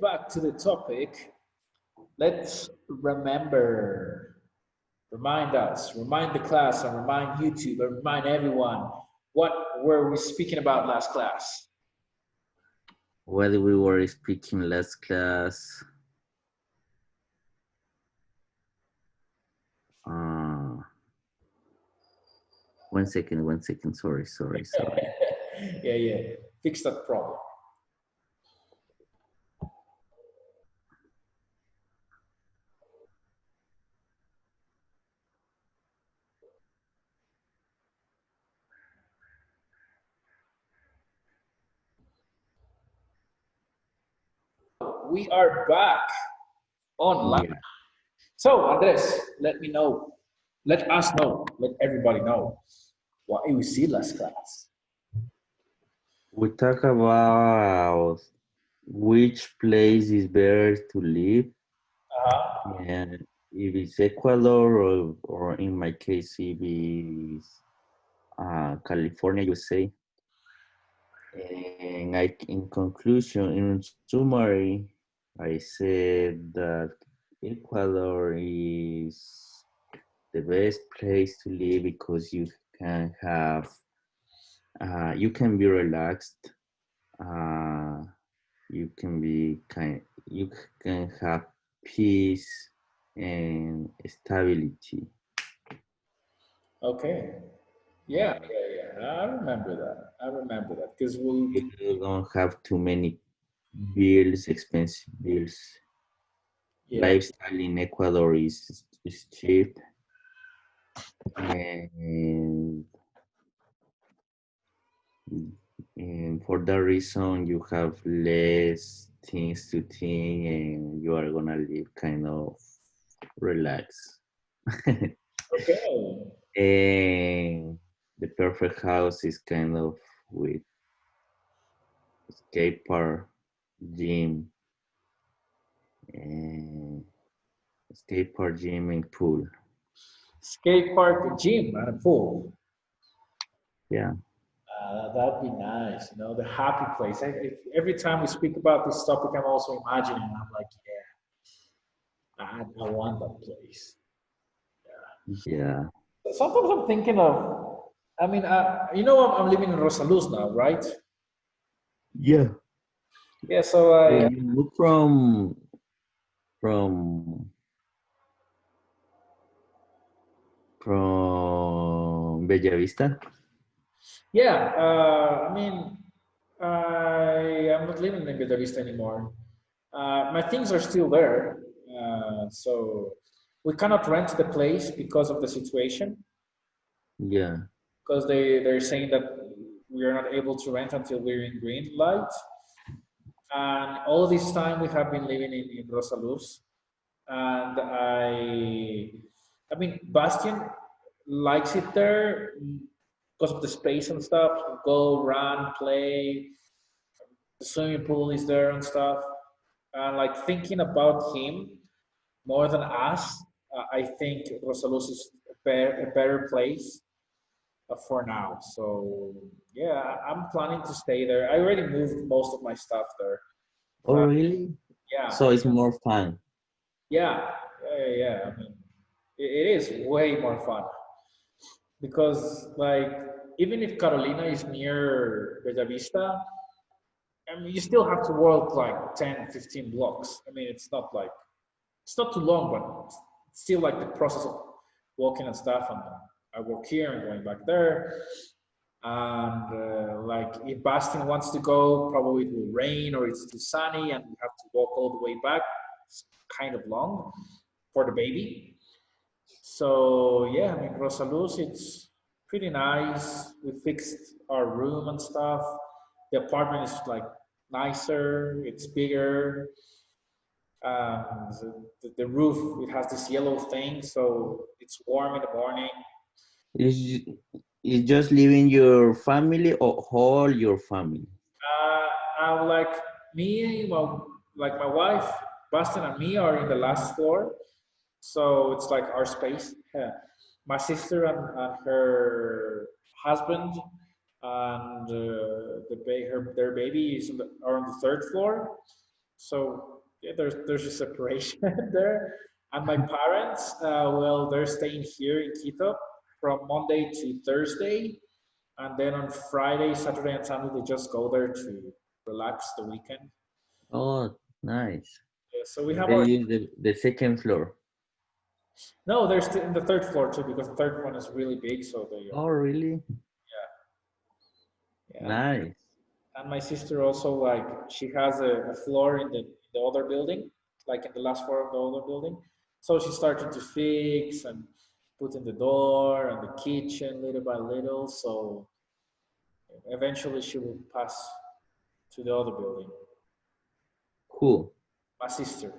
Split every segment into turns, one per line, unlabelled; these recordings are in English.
back to the topic. Let's remind us, remind the class, and remind YouTube, and remind everyone what were we speaking about last class.
What we were speaking last class. One second. Sorry.
Yeah. Fix that problem. We are back online.
Yeah.
So, Andres, let me know. Let us know. Let everybody know what you see last class.
We talk about which place is better to live,
Uh-huh.
and if it's Ecuador or in my case, if it's California, USA. And in conclusion, in summary, I said that Ecuador is the best place to live because can have, you can be relaxed, uh, you can have peace and stability.
Okay. Yeah. I remember that. Because we,
You don't have too many bills, expensive bills.
yeah.
Lifestyle in Ecuador is cheap, and for that reason you have less things to think and you are gonna live kind of relaxed.
Okay.
And the perfect house is kind of with skate park, gym, and and pool.
Skate park, gym, and a pool.
Yeah.
That'd be nice. The happy place. Every time we speak about this topic, I'm also imagining. I'm like, I want that place.
Yeah.
Sometimes I'm thinking of. I mean, I'm living in Rosaluz now, right?
Yeah.
Yeah. So
Oh,
I.
you moved from Bellavista?
Yeah. I mean, I'm not living in Bellavista anymore. My things are still there. So we cannot rent the place because of the situation.
Yeah.
Because they're saying that we are not able to rent until we're in green light. And all this time we have been living in Rosaluz. And I mean, Bastian likes it there because of the space and stuff. Go, run, play. The swimming pool is there and stuff. And like thinking about him more than us, I think Rosaluz is a better place for now. So yeah, I'm planning to stay there. I already moved most of my stuff there,
Oh,
but
really?
yeah,
So it's more fun.
yeah. I mean, it is way more fun because like even if Carolina is near Bella Vista, I mean you still have to walk like 10, 15 blocks. I mean it's not too long, but it's still like the process of walking and stuff. And I walk here and going back there. And like if Bastin wants to go, probably it will rain or it's too sunny and we have to walk all the way back. It's kind of long for the baby. So yeah, I mean Rosaluz, it's pretty nice. We fixed our room and stuff. The apartment is like nicer, it's bigger. The roof, it has this yellow thing, so it's warm in the morning.
Is is just leaving your family or all your family?
I'm like me, well, like my wife, Bastin, and me are in the last floor, so it's like our space. Yeah. My sister and her husband and their baby are on the third floor, So yeah, there's a separation there. And my parents, well, they're staying here in Quito from Monday to Thursday, and then on Friday, Saturday, and Sunday they just go there to relax the weekend.
Oh, nice.
Yeah, so we have
They
our
live the second floor.
no, they're still in the third floor too because the third one is really big. So they
Oh, really?
yeah.
Nice.
And my sister also like she has a floor in the other building, like in the last floor of the other building. So she started to fix and put in the door and the kitchen little by little. So eventually she will pass to the other building.
Who?
My sister.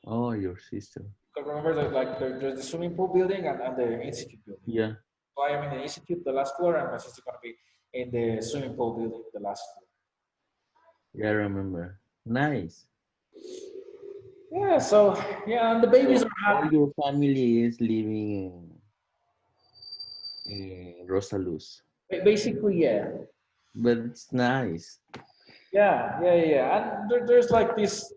Oh, your sister.
Because remember that like there's the swimming pool building and the institute building.
Yeah.
So I am in the institute, the last floor, and my sister gonna be in the swimming pool building, the last floor.
Yeah, I remember. Nice.
Yeah, so yeah, and the babies
So
are
all
happy.
your family is living in Rosa Luz.
Basically, yeah.
But it's nice.
Yeah. And there's like this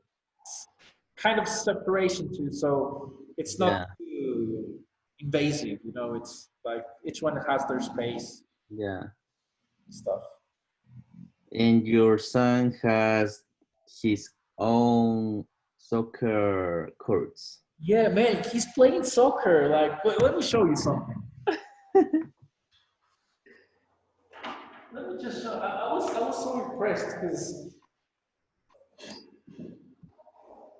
kind of separation too, so it's not
Yeah,
too invasive. You know, it's like each one has their space
yeah.
and stuff.
And your son has his own soccer courts.
Yeah, man, he's playing soccer. Like, wait, let me show you something. Let me just show. I was so impressed because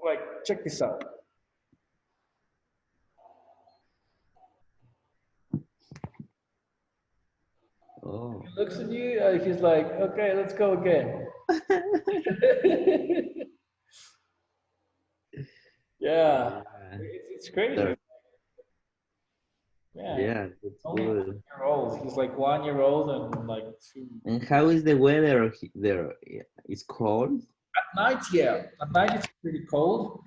like check this out.
Oh.
He looks at you. He's like, okay, let's go again. Yeah,
Yeah.
it's crazy.
There-
Yeah,
Yeah, that's
only one
good.
year old. He's like 1 year old and like two.
And how is the weather there? It's cold?
At night, yeah. At night it's pretty cold,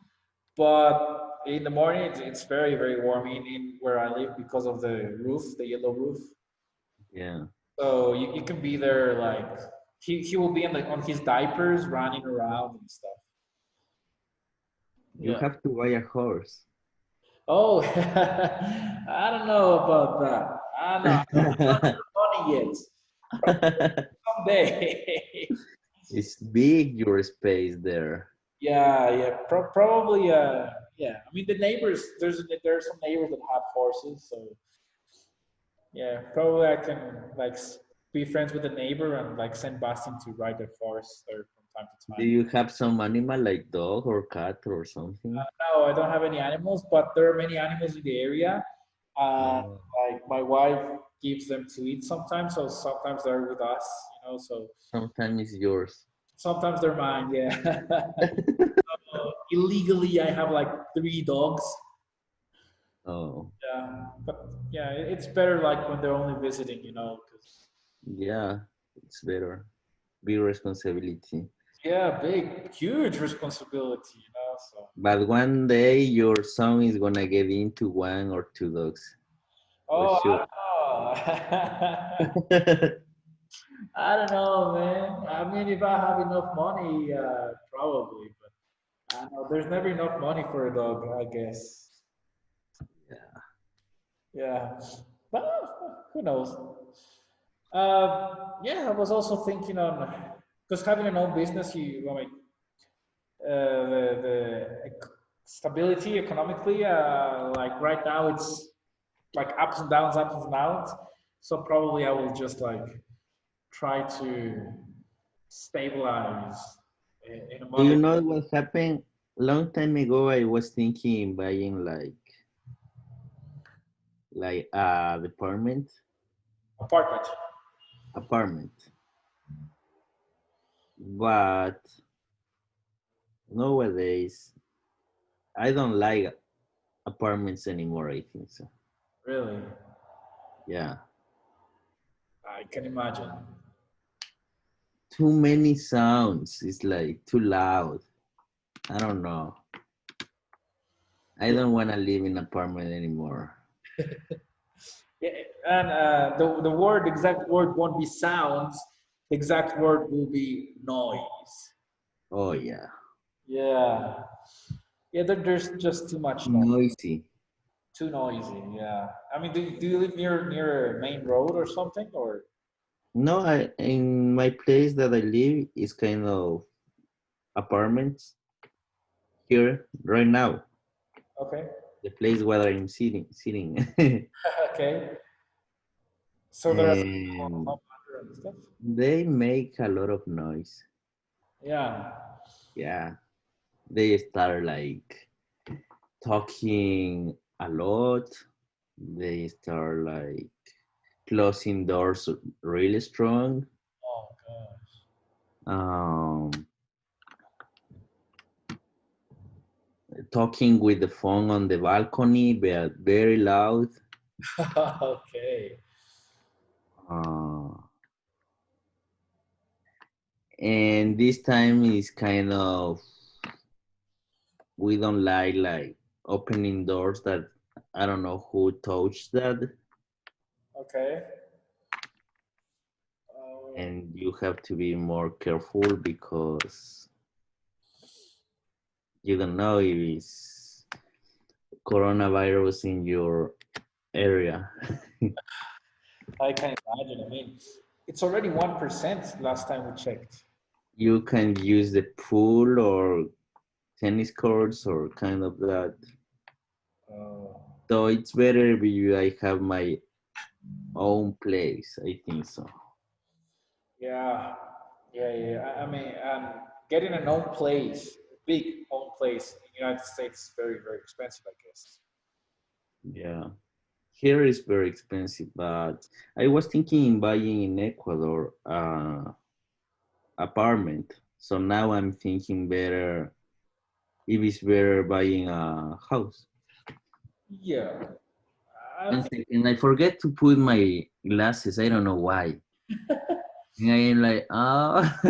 but in the morning it's very, very warm in where I live because of the roof, the yellow roof.
Yeah.
So you can be there like he will be on his diapers running around and stuff.
You
Yeah.
have to buy a horse.
Oh, I don't know about that. I don't know. I don't have the money yet. Someday.
It's big, your space there.
Yeah. Probably. Yeah. I mean, the neighbors. There's some neighbors that have horses, so yeah. Probably I can like be friends with the neighbor and like send Bastian to ride the horse there from time to
Do
time.
you have some animal like dog or cat or something?
No, I don't have any animals, but there are many animals in the area.
Oh.
Like my wife gives them to eat sometimes, so sometimes they're with us, you know. So
Sometimes it's yours.
sometimes they're mine. Yeah. Illegally, I have like 3 dogs.
Oh,
Yeah, but yeah, it's better like when they're only visiting, you know. 'Cause
yeah, it's better. Big responsibility.
yeah, big, huge responsibility, you know. So
But one day your son is gonna get into 1 or 2 dogs for
oh,
sure.
I don't know, man. I mean, if I have enough money, probably. But I don't know there's never enough money for a dog, I guess. Yeah, but who knows? Yeah, I was also thinking on because having an own business, you I mean, the stability economically, like right now, it's like ups and downs. So probably I will just like try to stabilize in a
Do you
month.
know what happened? Long time ago, I was thinking buying like a department
Apartment.
apartment, but nowadays I don't like apartments anymore. I think so.
Really,
Yeah,
I can imagine.
too many sounds. It's like too loud. I don't know. I
Yeah,
don't want to live in apartment anymore.
yeah, and the word the exact word won't be sounds. The exact word will be noise.
Oh yeah,
Yeah. Yeah, there's just too much noise.
Noisy.
Too noisy. Yeah. I mean, do you live near a main road or something? Or
No, I in my place that I live is kind of apartments here right now.
okay.
The place where I'm sitting.
Okay. So there are people
And
up under and stuff.
they make a lot of noise.
Yeah.
Yeah, they start like talking a lot. They start like closing doors really strong.
Oh gosh.
Um, talking with the phone on the balcony, but very loud.
Okay.
Uh, and this time is kind of we don't like opening doors that I don't know who touched that,
Okay. Uh,
and you have to be more careful because you don't know if it's coronavirus in your area.
I can imagine. I mean, it's already 1% last time we checked.
You can use the pool or tennis courts or kind of that.
Uh,
So it's better if I have my own place. I think so.
yeah. Yeah, yeah. I mean, getting an own place, big own place in the United States is very, very expensive, I guess.
Yeah. Here is very expensive, but I was thinking in buying in Ecuador apartment. So now I'm thinking better if it's better buying a house.
Yeah. I
One
think
second, I forget to put my glasses. I don't know why. And I am like, ah.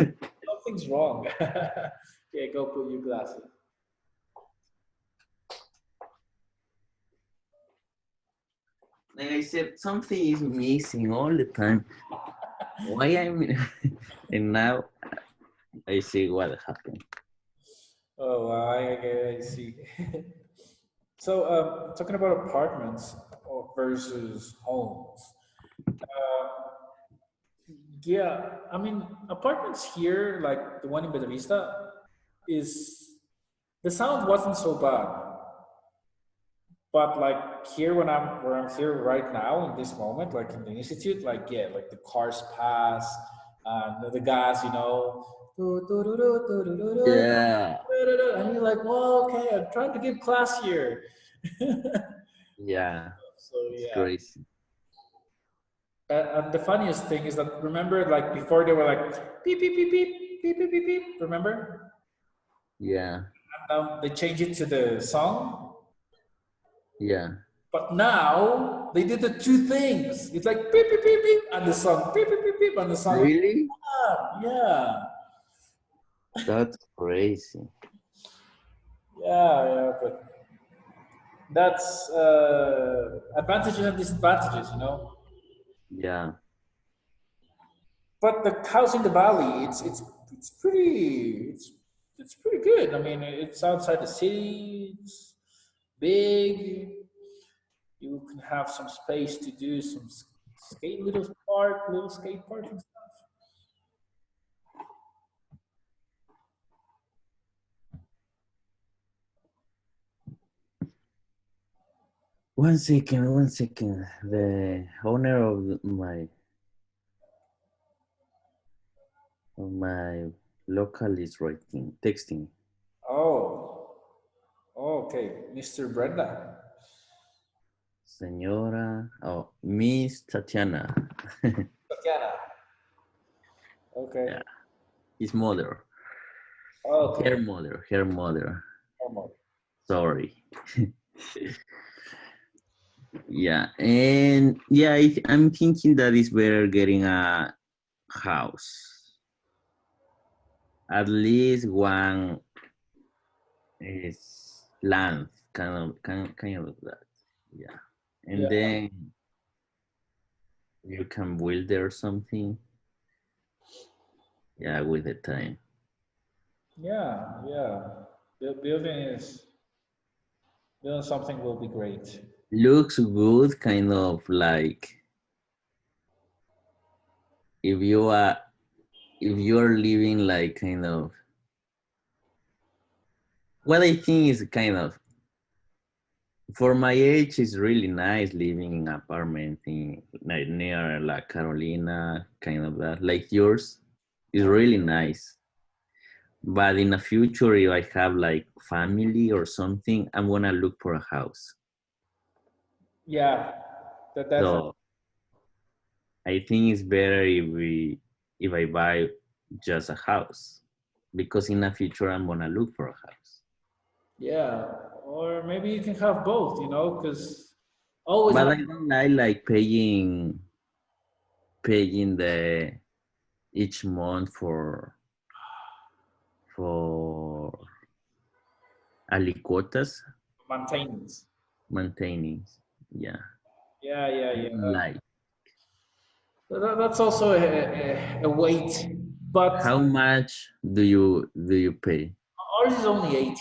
something's wrong. Yeah, go put your glasses.
Like I said, something is missing all the time. Why I'm and now I see what happened.
Oh, I see. So, talking about apartments versus homes. Yeah, I mean, apartments here, like the one in Bella Vista, is the sound wasn't so bad. But like here, where I'm here right now in this moment, like in the institute, like yeah, like the cars pass, the guys,
Yeah,
and you're like, well, okay, I'm trying to give class here.
yeah,
So
it's
yeah.
crazy.
And the funniest thing is that remember, like before they were like beep beep beep beep beep beep beep beep. Remember?
Yeah,
And now they changed it to the song,
yeah.
but now they did the two things. It's like beep beep beep beep and the song beep beep beep beep and the song.
Really?
Yeah,
That's crazy.
yeah. But that's advantages and disadvantages, you know.
Yeah,
But the house in the valley, it's pretty it's pretty good. I mean, it's outside the city. It's big. You can have some space to do some little skate park and stuff.
one second, one second. The owner of my local is writing, texting.
Oh, okay, Mr. Brenda.
Señora, oh, Miss Tatiana.
Tatiana.
Yeah,
Okay.
his mother.
Okay.
Her mother.
Normal.
Sorry. Yeah, and yeah, I'm thinking that it's better getting a house. At least one is land, kind of that. Yeah, and
Yeah,
then you can build there something. Yeah, with the time.
yeah, yeah. Building is doing something will be great.
Looks good, kind of like if you are if you are living like kind of what I think is kind of for my age is really nice living in apartment in like near La Carolina, kind of that. Like yours is
Uh,
really nice. But in the future, if I have like family or something, I'm gonna look for a house.
yeah, that's
So I think it's better if I buy just a house because in the future I'm gonna look for a house.
yeah. Or maybe you can have both, because always
But
have.
I don't like paying the each month for aliquotas
Maintenance.
maintaining. Yeah,
Yeah, yeah,
I
yeah.
don't like.
That's also a weight, but
How much do you pay?
ours is only 80.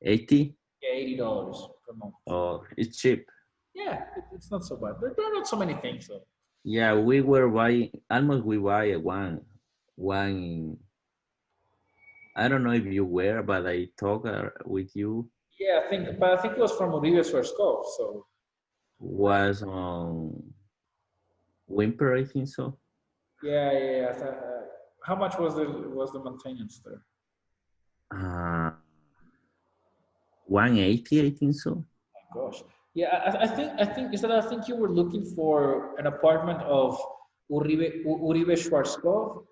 80?
Yeah, $80 per month.
Oh, it's cheap.
Yeah, it's not so bad. There are not so many things though.
Yeah, we were buying almost we buy a one in, I don't know if you were, but I talked with you
Yeah, but I think it was from Uribe Swarovskov. So
was on Wimper, I think so.
yeah, yeah, yeah. How much was the maintenance there?
Uh 180, I think so.
My gosh. Yeah, I think is that I think you were looking for an apartment of Uribe Schwarzkopf,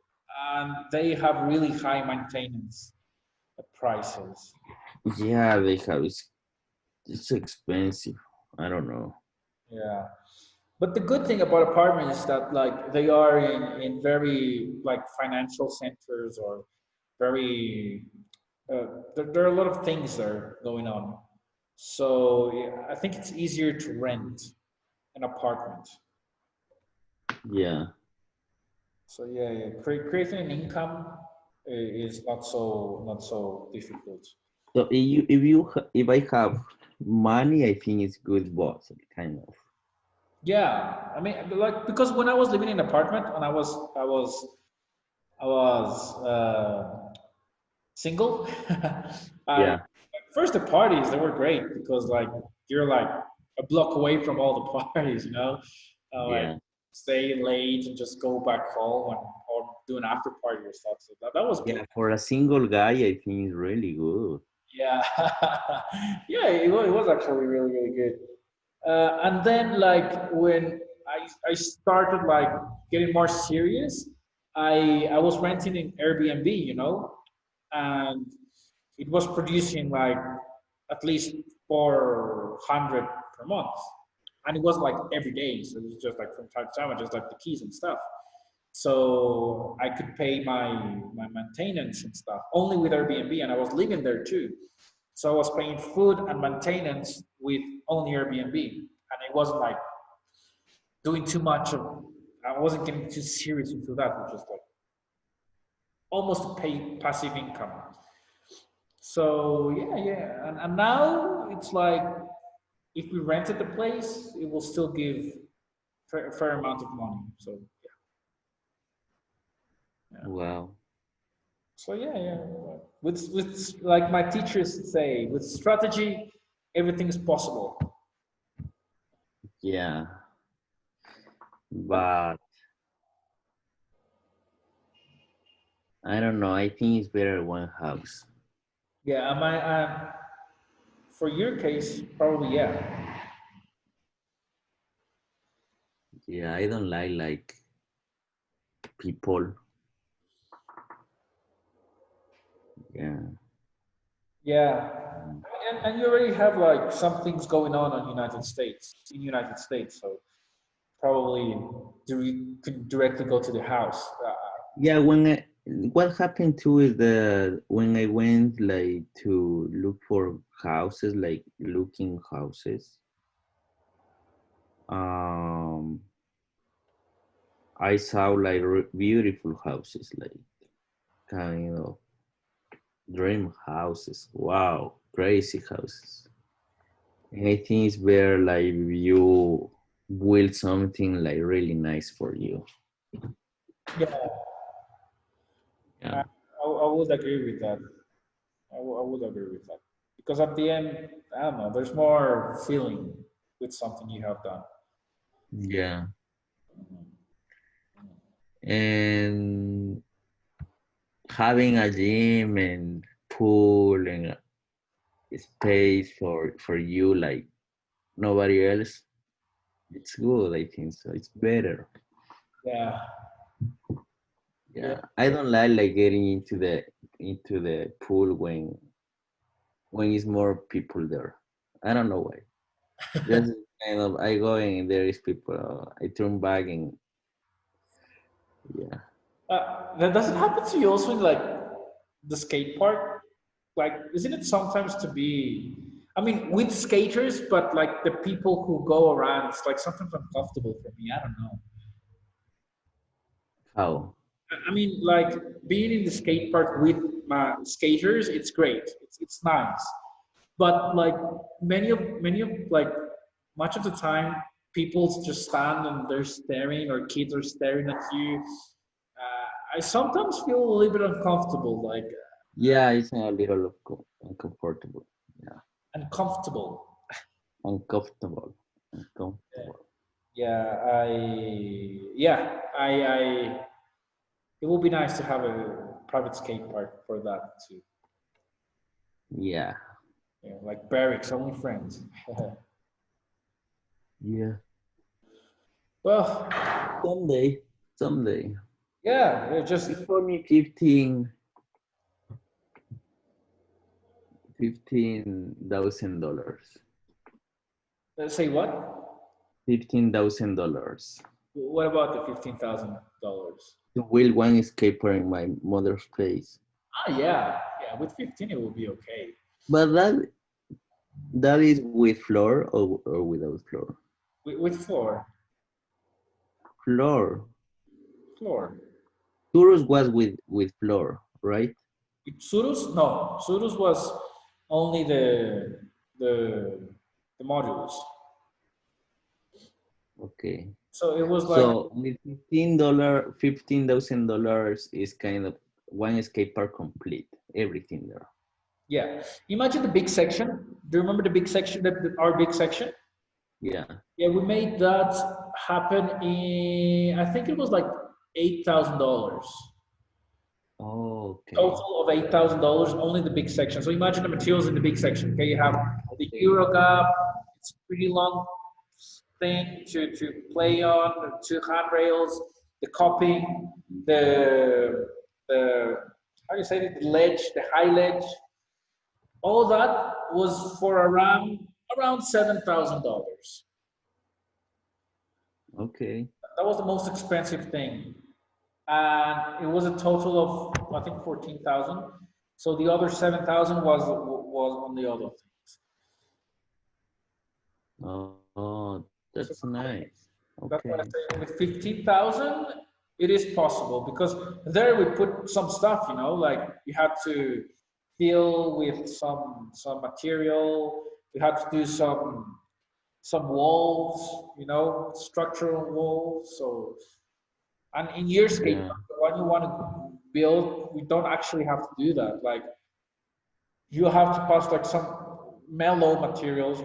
and they have really high maintenance prices.
Yeah, they have it's expensive. I don't know.
Yeah. But the good thing about apartments is that like they are in very like financial centers or very there are a lot of things there going on. So yeah, I think it's easier to rent an apartment.
Yeah.
So yeah, yeah. Creating an income is not so difficult.
So if I have money, I think it's good boss kind of.
Yeah, I mean, like because when I was living in an apartment and I was single, I
Yeah.
first the parties they were great because like you're like a block away from all the parties. Like
Yeah.
stay late and just go back home or do an after party or stuff. So that was good.
Yeah, for a single guy, I think it's really good.
Yeah, yeah, it was actually really really good. And then like when I started like getting more serious, I was renting in Airbnb, and it was producing like at least 400 per month, and it was like every day. So it was just like from time to time, I just like the keys and stuff. So I could pay my maintenance and stuff only with Airbnb, and I was living there too. So I was paying food and maintenance with only Airbnb, and it wasn't like doing too much of. I wasn't getting too serious into that, which was like almost a passive income. So yeah, yeah, and now it's like if we rented the place, it will still give fair amount of money. So yeah.
Wow.
So yeah, yeah. With like my teachers say, with strategy, everything is possible.
Yeah. But I don't know. I think it's better one house.
Yeah, for your case, probably yeah.
Yeah, I don't like people. Yeah.
Yeah,
Mm.
and you already have like some things going on United States, so probably you could directly go to the house.
Yeah, what happened too is that when I went like to look for houses, like looking houses, um, I saw like beautiful houses, like kind of. Dream houses. Wow, crazy houses. And I think it's better like you build something like really nice for you.
Yeah,
Yeah.
I would agree with that. I would agree with that because at the end, I don't know. There's more feeling with something you have done.
Yeah. And having a gym and pool and a space for you like nobody else, it's good. I think so. It's better.
Yeah, yeah,
Yeah. I don't like getting into the pool when it's more people there. I don't know why. Just kind of I go and there is people. I turn back and yeah.
that doesn't happen to you also in like the skate park. Like, isn't it sometimes to be? I mean, with skaters, but like the people who go around, it's like sometimes uncomfortable for me. I don't know.
How?
I mean, like being in the skate park with my skaters, it's great. It's nice. But like many of like much of the time, people just stand and they're staring, or kids are staring at you. I sometimes feel a little bit uncomfortable, like
Yeah, it's a little uncomfortable. Yeah,
uncomfortable.
uncomfortable, uncomfortable.
Yeah, I. It would be nice to have a private skate park for that too.
Yeah,
You know, like barracks, only friends.
yeah.
Well,
Someday, someday.
yeah, it just
It's only 15,000 dollars.
say what?
$15,000
What about the $15,000?
to build one escaper in my mother's place.
Ah, yeah, yeah. With 15, it will be okay.
But that is with floor or without floor.
With
Floor.
floor.
Tours was with floor, right?
With Surus, no. Surus was only the the modules.
Okay.
So it was like,
So with $15,000 is kind of one escape park complete, everything there.
yeah. Imagine the big section. Do you remember the big section, our big section?
Yeah.
Yeah, we made that happen in, I think it was like $8,000.
Okay.
Total of $8,000, only the big section. So imagine the materials in the big section. Okay, you have the
Okay.
Eurogap, it's a pretty long thing to play on, the two handrails, the coping, the how do you say it, the ledge, the high ledge. All that was for around $7,000.
Okay.
That was the most expensive thing, and it was a total of I think 14,000. So the other 7,000 was on the other things.
Oh,
So
that's nice.
that's what I
Okay.
say. With 15,000, it is possible because there we put some stuff. Like you had to fill with some material. We had to do some walls. Structural walls. So, and in your skate
Yeah.
park, the one you want to build, we don't actually have to do that. Like you have to pass like some mellow materials.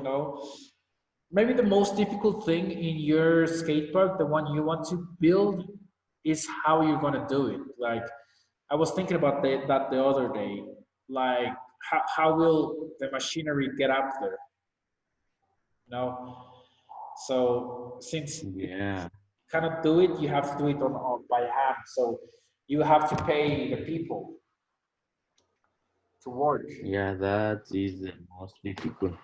Maybe the most difficult thing in your skate park, the one you want to build, is how you're gonna do it. Like I was thinking about that the other day. Like how will the machinery get up there? You know. So since you
Yeah.
cannot do it, you have to do it on by hand. So you have to pay the people to work.
Yeah, that is the most difficult.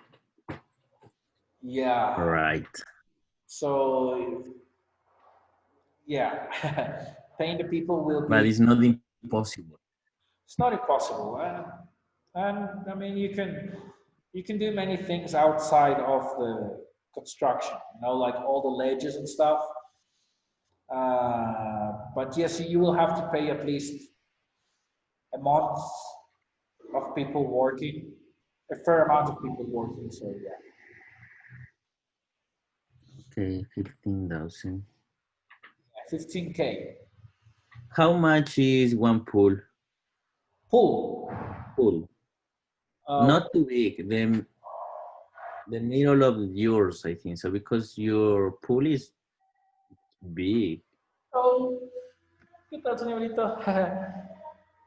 Yeah.
Right.
So yeah, paying the people will
But
be.
it's not impossible.
It's not impossible, and I mean you can do many things outside of the construction. Like all the ledges and stuff. But yes, you will have to pay at least a month of people working, a fair amount of people working. So yeah,
Okay, 15,000.
15K.
How much is one pool?
Pool.
Pool.
Uh,
Not too big. The middle of yours, I think so, because your pool is big.
oh, ¿qué tal, señorito?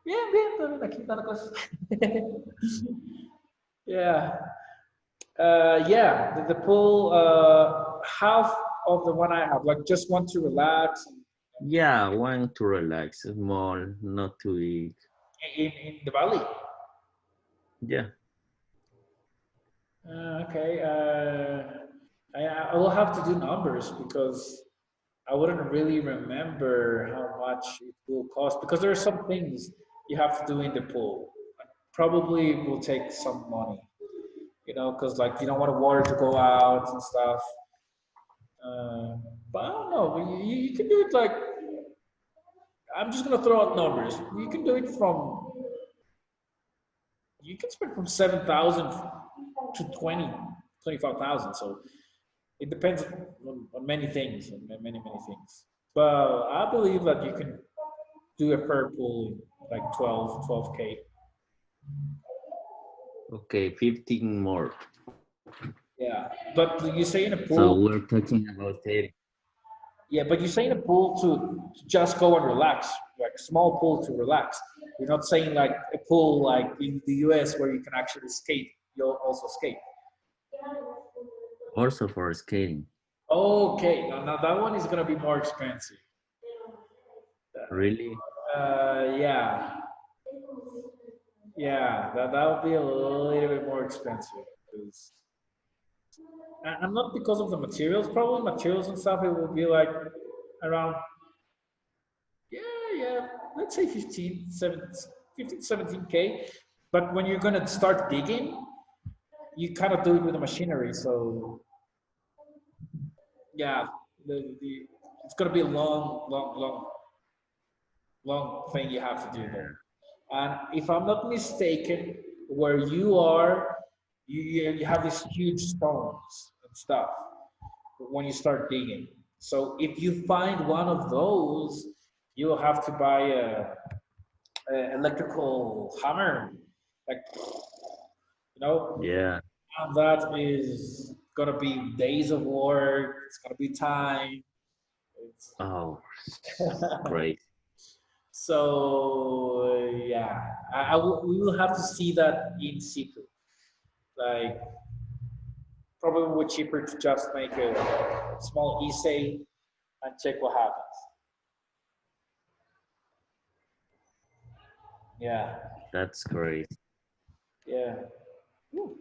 Bien, bien, todo bien, aquí dando cosas. Yeah. Yeah, the pool, half of the one I have, like just want to relax
Yeah, want to relax, small, not too big.
in the valley.
Yeah.
Okay, I will have to do numbers because I wouldn't really remember how much it will cost because there are some things you have to do in the pool. Probably it will take some money, because like you don't want the water to go out and stuff. Uh, but I don't know. You can do it like I'm just gonna throw out numbers. You can do it from you can spend from 7,000 to 25,000. So it depends on many things, on many things. But I believe that you can do a fair pool like 12K.
Okay, 15 more.
Yeah, but you say in a
So
pool,
we're talking about 30.
yeah, but you say in a pool to just go and relax, like small pool to relax. You're not saying like a pool like in the US where you can actually skate. You'll also skate.
Also for skating.
Okay, now that one is gonna be more expensive.
Really?
Yeah, yeah, that would be a little bit more expensive. 'Cause- and not because of the materials, probably materials and stuff. It will be like around, yeah, let's say 15, 17K. But when you're gonna start digging, you kind of do it with the machinery. So yeah, the it's gonna be a long thing you have to do there. And if I'm not mistaken, where you are, you have these huge stones and stuff when you start digging. So if you find one of those, you'll have to buy a electrical hammer, like
Yeah.
and that is gonna be days of work. It's gonna be time. It's,
Oh, great.
so yeah, we will have to see that in situ. Like probably cheaper to just make a small essay and check what happens. Yeah,
That's great.
yeah. Whew.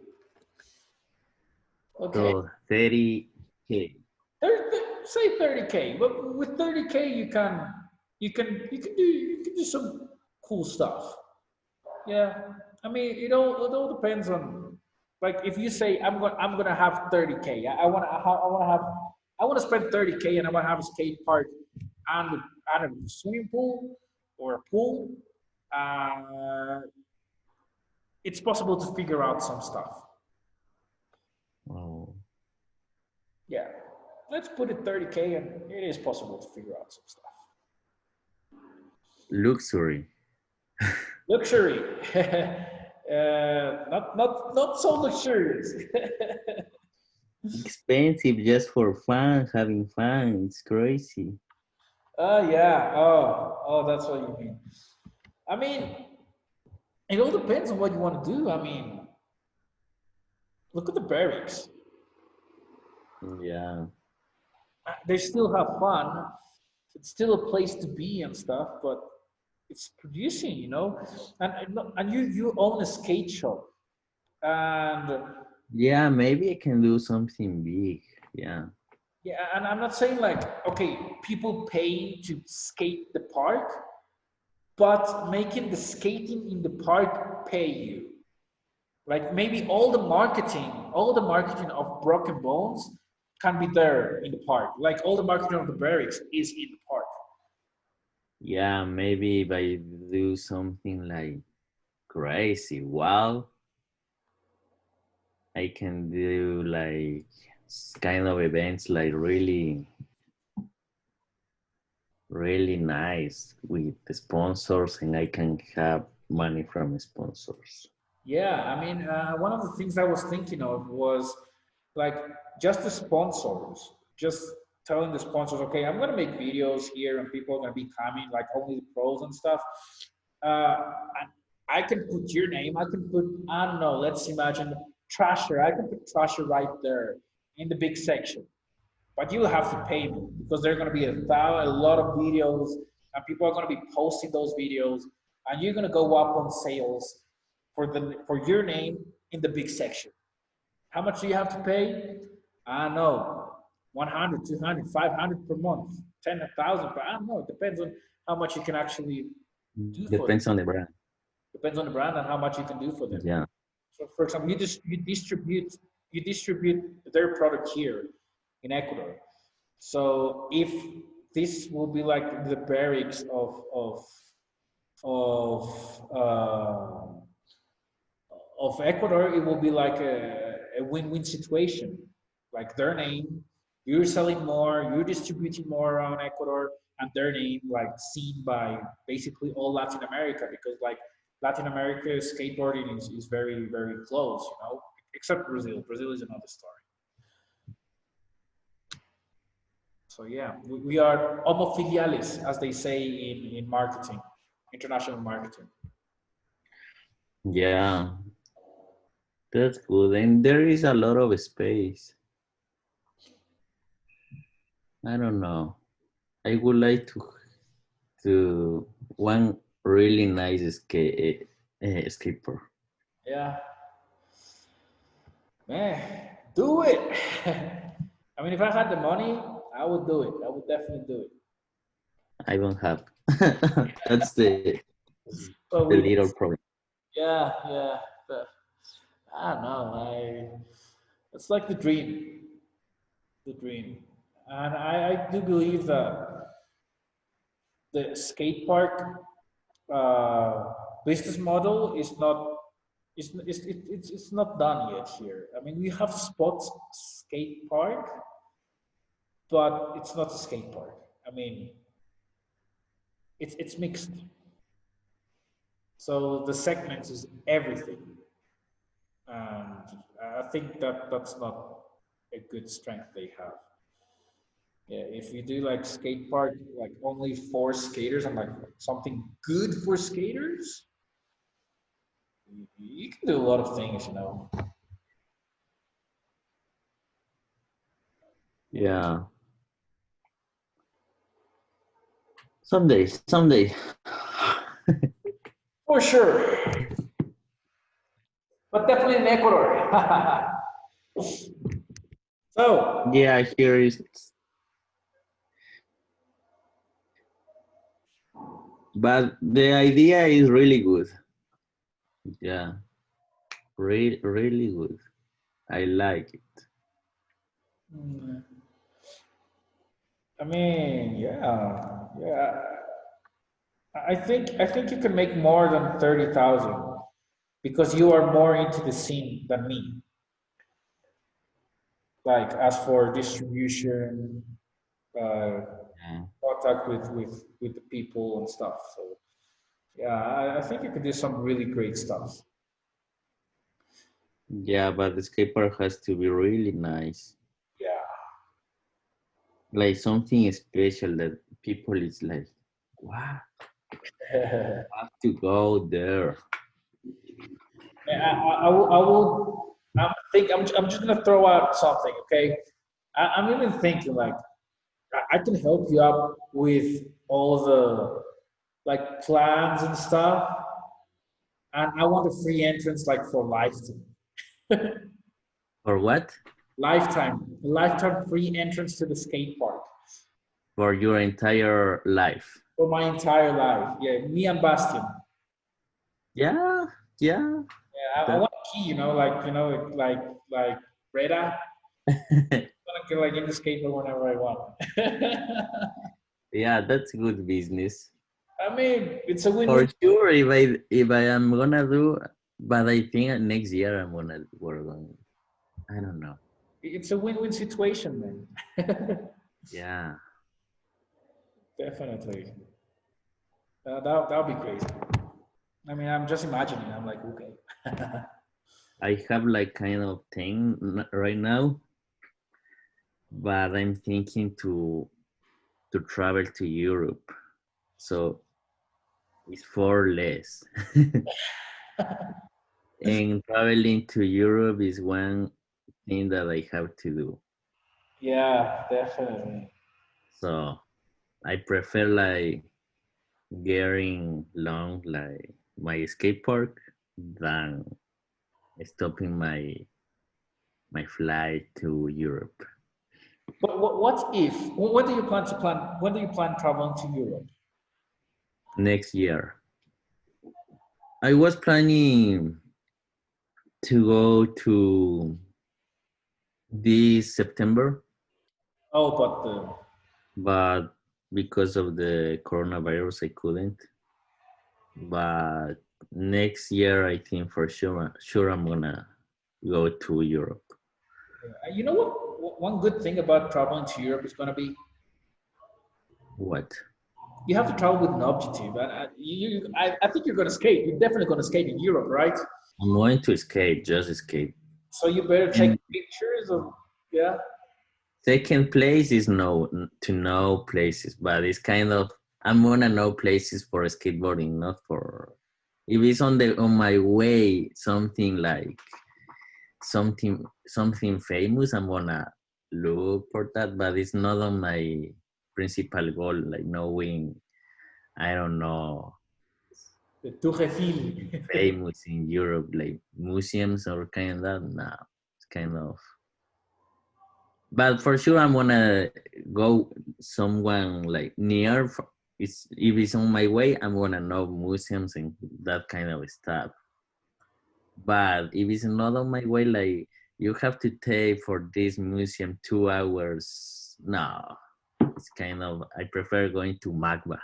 Okay,
So 30K.
say 30K, but with 30K you can do some cool stuff. Yeah, I mean it all depends on like if you say I'm gonna have 30K. I want to spend 30K and I want to have a skate park and a swimming pool or a pool. Uh, it's possible to figure out some stuff.
Oh,
Yeah, let's put it 30K and it is possible to figure out some stuff.
luxury.
Luxury, not so luxurious.
Expensive just for fun, having fun. It's crazy.
Oh yeah. Oh, that's what you mean. I mean, it all depends on what you want to do. I mean, look at the barracks.
Yeah.
They still have fun. It's still a place to be and stuff, but it's producing. And you own a skate shop, and
Yeah, maybe I can do something big. Yeah.
yeah, and I'm not saying like okay, people pay to skate the park, but making the skating in the park pay you. Like maybe all the marketing of Broken Bones can be there in the park. Like all the marketing of the barracks is in the park.
Yeah, maybe if I do something like crazy. Wow. I can do like kind of events like really, really nice with the sponsors, and I can have money from sponsors.
Yeah, I mean, one of the things I was thinking of was like just the sponsors, just telling the sponsors, okay, I'm gonna make videos here, and people are gonna be coming, like only the pros and stuff. I can put your name. I can put, I don't know. Let's imagine Trasher. I can put Trasher right there in the big section, but you'll have to pay me because there are going to be a lot of videos, and people are going to be posting those videos, and you're going to go up on sales for your name in the big section. How much do you have to pay? I don't know, 100, 200, 500 per month, 10,000. I don't know. It depends on how much you can actually do for them.
Depends on the brand.
Depends on the brand and how much you can do for them.
Yeah.
So, for example, you distribute their product here in Ecuador. So if this will be like the barracks of of Ecuador, it will be like a win-win situation. Like their name, you're selling more, you're distributing more around Ecuador, and their name like seen by basically all Latin America, because like Latin America skateboarding is very, very close, you know, except Brazil. Brazil is another story. So yeah, we are homo filiales, as they say in marketing, international marketing.
Yeah, that's good. And there is a lot of space. I don't know. I would like to one really nice skateboard.
Yeah, man, do it. I mean, if I had the money, I would do it. I would definitely do it.
I don't have. That's
So
the
we,
little problem.
yeah, yeah. But I don't know. It's like the dream, and I do believe that the skate park business model is not it's not done yet here. I mean, we have spots skate park, but it's not a skate park. I mean, it's mixed. So the segments is everything, and I think that that's not a good strength they have. Yeah, if you do like skate park, like only for skaters and like something good for skaters, you can do a lot of things, you know.
Yeah. Someday, someday.
For sure, but definitely in Ecuador. So,
Yeah, here is, but the idea is really good. Yeah, really good. I like it.
mm, I mean, yeah, yeah. I think you can make more than 30,000 because you are more into the scene than me. Like as for distribution, uh,
Yeah.
contact with the people and stuff. So yeah, I think you could do some really great stuff.
Yeah, but the skateboard has to be really nice.
Yeah.
Like something special that people is like, wow, have to go there.
I'm just gonna throw out something, okay? I'm even thinking like I can help you out with all the like plans and stuff, and I want a free entrance like for lifetime,
For what?
lifetime free entrance to the skate park
For your entire life.
for my entire life. Yeah, me and Bastian.
Yeah, yeah.
Yeah, I
That,
want a key, you know, like Reda. I can like in the skateboard whenever I want.
yeah, that's good business.
I mean, it's a
For
win-win.
sure, if I am gonna do, but I think next year I'm gonna work on. I don't know.
It's a win-win situation, man.
Yeah,
Definitely. That'll be crazy. I mean, I'm just imagining. I'm like, okay.
I have like kind of thing right now, but I'm thinking to travel to Europe. So it's for less. And traveling to Europe is one thing that I have to do.
Yeah, definitely.
So I prefer like getting long like my skate park than stopping my flight to Europe
But what if? When do you plan to plan? When do you plan traveling to Europe?
next year. I was planning to go to this September,
Oh, but the
but because of the coronavirus, I couldn't. But next year, I think for sure I'm gonna go to Europe.
you know what? One good thing about traveling to Europe is going to be
What?
you have to travel with an objective. And I think you're going to skate. You're definitely going to skate in Europe, right?
I'm going to skate, just skate.
So you better take
And
pictures of, yeah.
second place is to know places, but it's kind of I'm gonna know places for skateboarding, not for if it's on my way something like something famous. I'm gonna look for that, but it's not on my principal goal. Like knowing I don't know
The Tour Eiffel.
famous in Europe like museums or kind of that. No, it's kind of. But for sure, I'm gonna go someone like near. It's if it's on my way, I'm gonna know museums and that kind of stuff. But if it's not on my way, like you have to take for this museum 2 hours. No, it's kind of. I prefer going to Magba.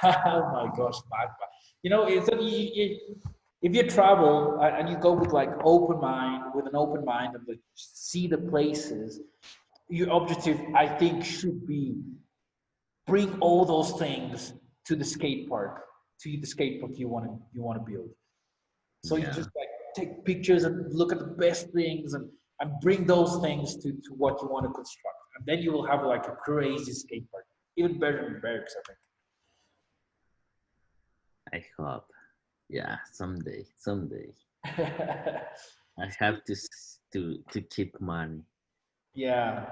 Oh my gosh, Magma. You know, if you travel and you go with like with an open mind and like see the places, your objective, I think, should be bring all those things to the skate park, to the skate park you want to build. So you
Yeah,
just like take pictures and look at the best things and bring those things to what you want to construct. And then you will have like a crazy skate park, even better than Berks, I
I hope. Yeah, someday.
think.
I have to keep money.
Yeah,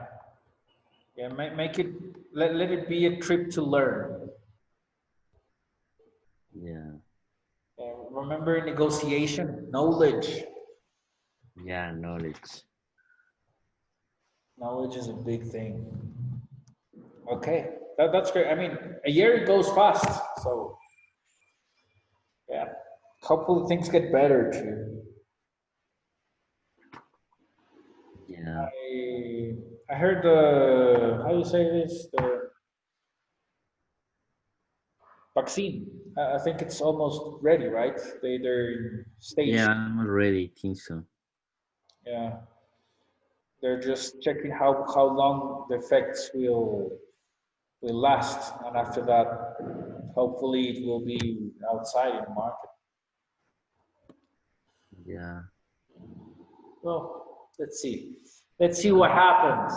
yeah. Make it let it be a trip to learn.
Yeah,
Remember negotiation, knowledge.
yeah, knowledge.
Knowledge is a big thing. Okay, that's great. I mean, a year goes fast, so yeah. Hopefully things get better too.
Yeah.
I heard the how you say this the vaccine. I think it's almost ready, right? They're in stage.
Yeah, I'm already think so.
Yeah, they're just checking how long the effects will last, and after that, hopefully it will be outside in the market.
Yeah.
Well, let's see. Let's see what happens.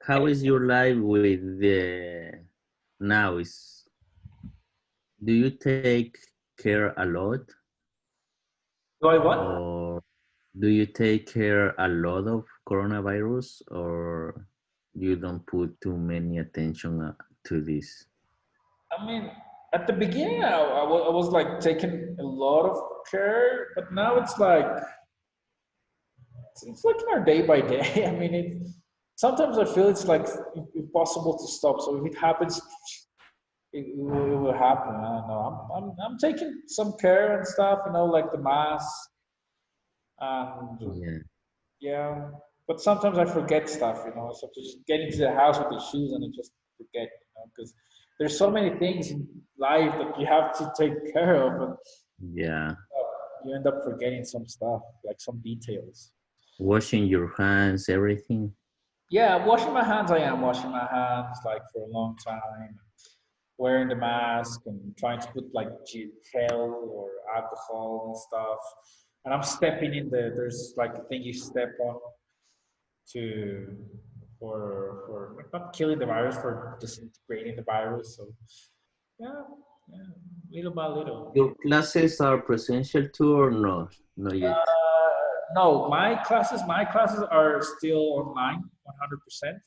How is your life with the now? Is do you take care a lot,
Do I what?
or do you take care a lot of coronavirus, or you don't put too many attention to this?
I mean, at the beginning, I was like taking a lot of care, but now it's like our day by day. I mean, sometimes I feel it's like impossible to stop. So if it happens, it will happen. I don't know. I'm taking some care and stuff, like the mask and
Yeah.
yeah. But sometimes I forget stuff, so to just get into the house with the shoes and I just forget, because there's so many things in life that you have to take care of, and
Yeah.
you end up forgetting some stuff, like some details.
Washing your hands, everything.
Yeah, washing my hands. I am washing my hands like for a long time, wearing the mask and trying to put like gel or alcohol and stuff. And I'm stepping in there's like a thing you step on to for not killing the virus, for disintegrating the virus. So yeah, yeah, little by little.
Your classes are presential too or no? Not yet.
No, my classes are still online, 100%.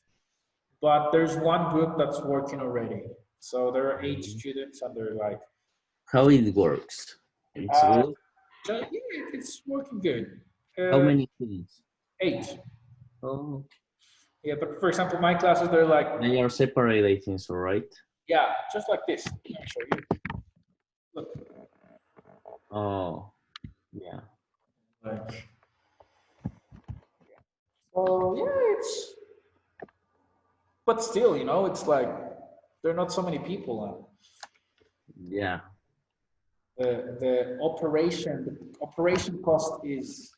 But there's one group that's working already. So there are eight
Mhm.
students, and they're like,
How it works? It's
uh,
good.
yeah, it's working good.
How
Uh,
many students?
eight.
Oh,
Yeah, but for example, my classes, they're like,
they are separate, I think so, right?
yeah, just like this. Let me show you. Look,
Oh, yeah.
like, so yeah, but still, it's like there are not so many people.
Yeah.
The operation cost is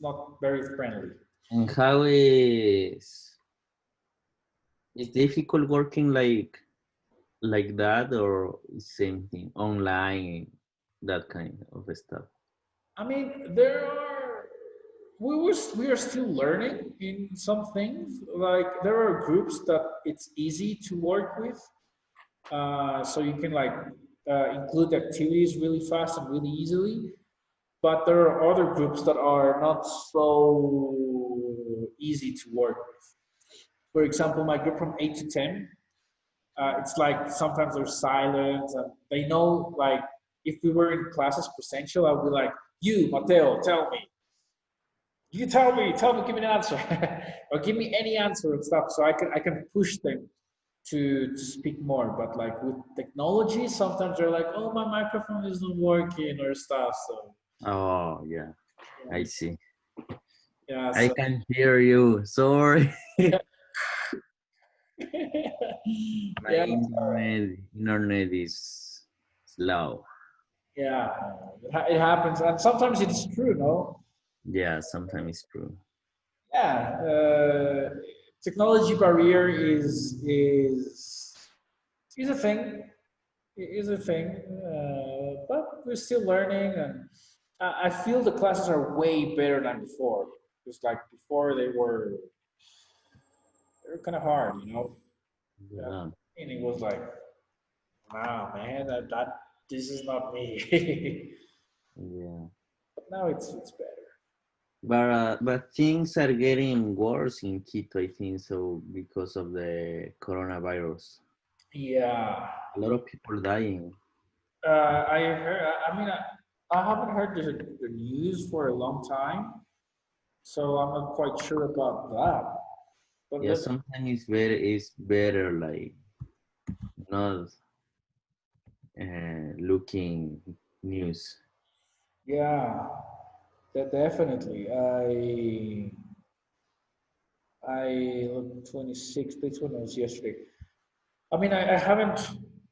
not very friendly.
And how is it's difficult working like that or same thing online, that kind of stuff?
I mean, we are still learning in some things. Like there are groups that it's easy to work with, so you can like include activities really fast and really easily. But there are other groups that are not so easy to work with. For example, my group from 8 to 10, it's like sometimes there's silence, and they know like if we were in classes presential, I would be like, "You, Mateo, tell me. You tell me, give me an answer, or give me any answer and stuff, so I can push them to speak more." But like with technology, sometimes they're like, "Oh, my microphone isn't working" or stuff. So
Oh, yeah, I see.
yeah,
I
so
can hear you. Sorry. My
yeah,
internet is slow.
yeah, it happens, and sometimes it's true, no?
Yeah, sometimes it's true.
Yeah, technology barrier is a thing. It is a thing, but we're still learning, and I feel the classes are way better than before. Just like before, they were kind of hard. Yeah,
Yeah,
and it was like, wow, man, that this is not me.
yeah.
But now it's better.
But things are getting worse in Quito, I think so, because of the coronavirus.
Yeah,
A lot of people dying.
I heard. I mean, I haven't heard the news for a long time, so I'm not quite sure about that. But
Yeah, sometimes it's better like not looking news.
yeah, that definitely. I look 26. This one was yesterday. I mean, I haven't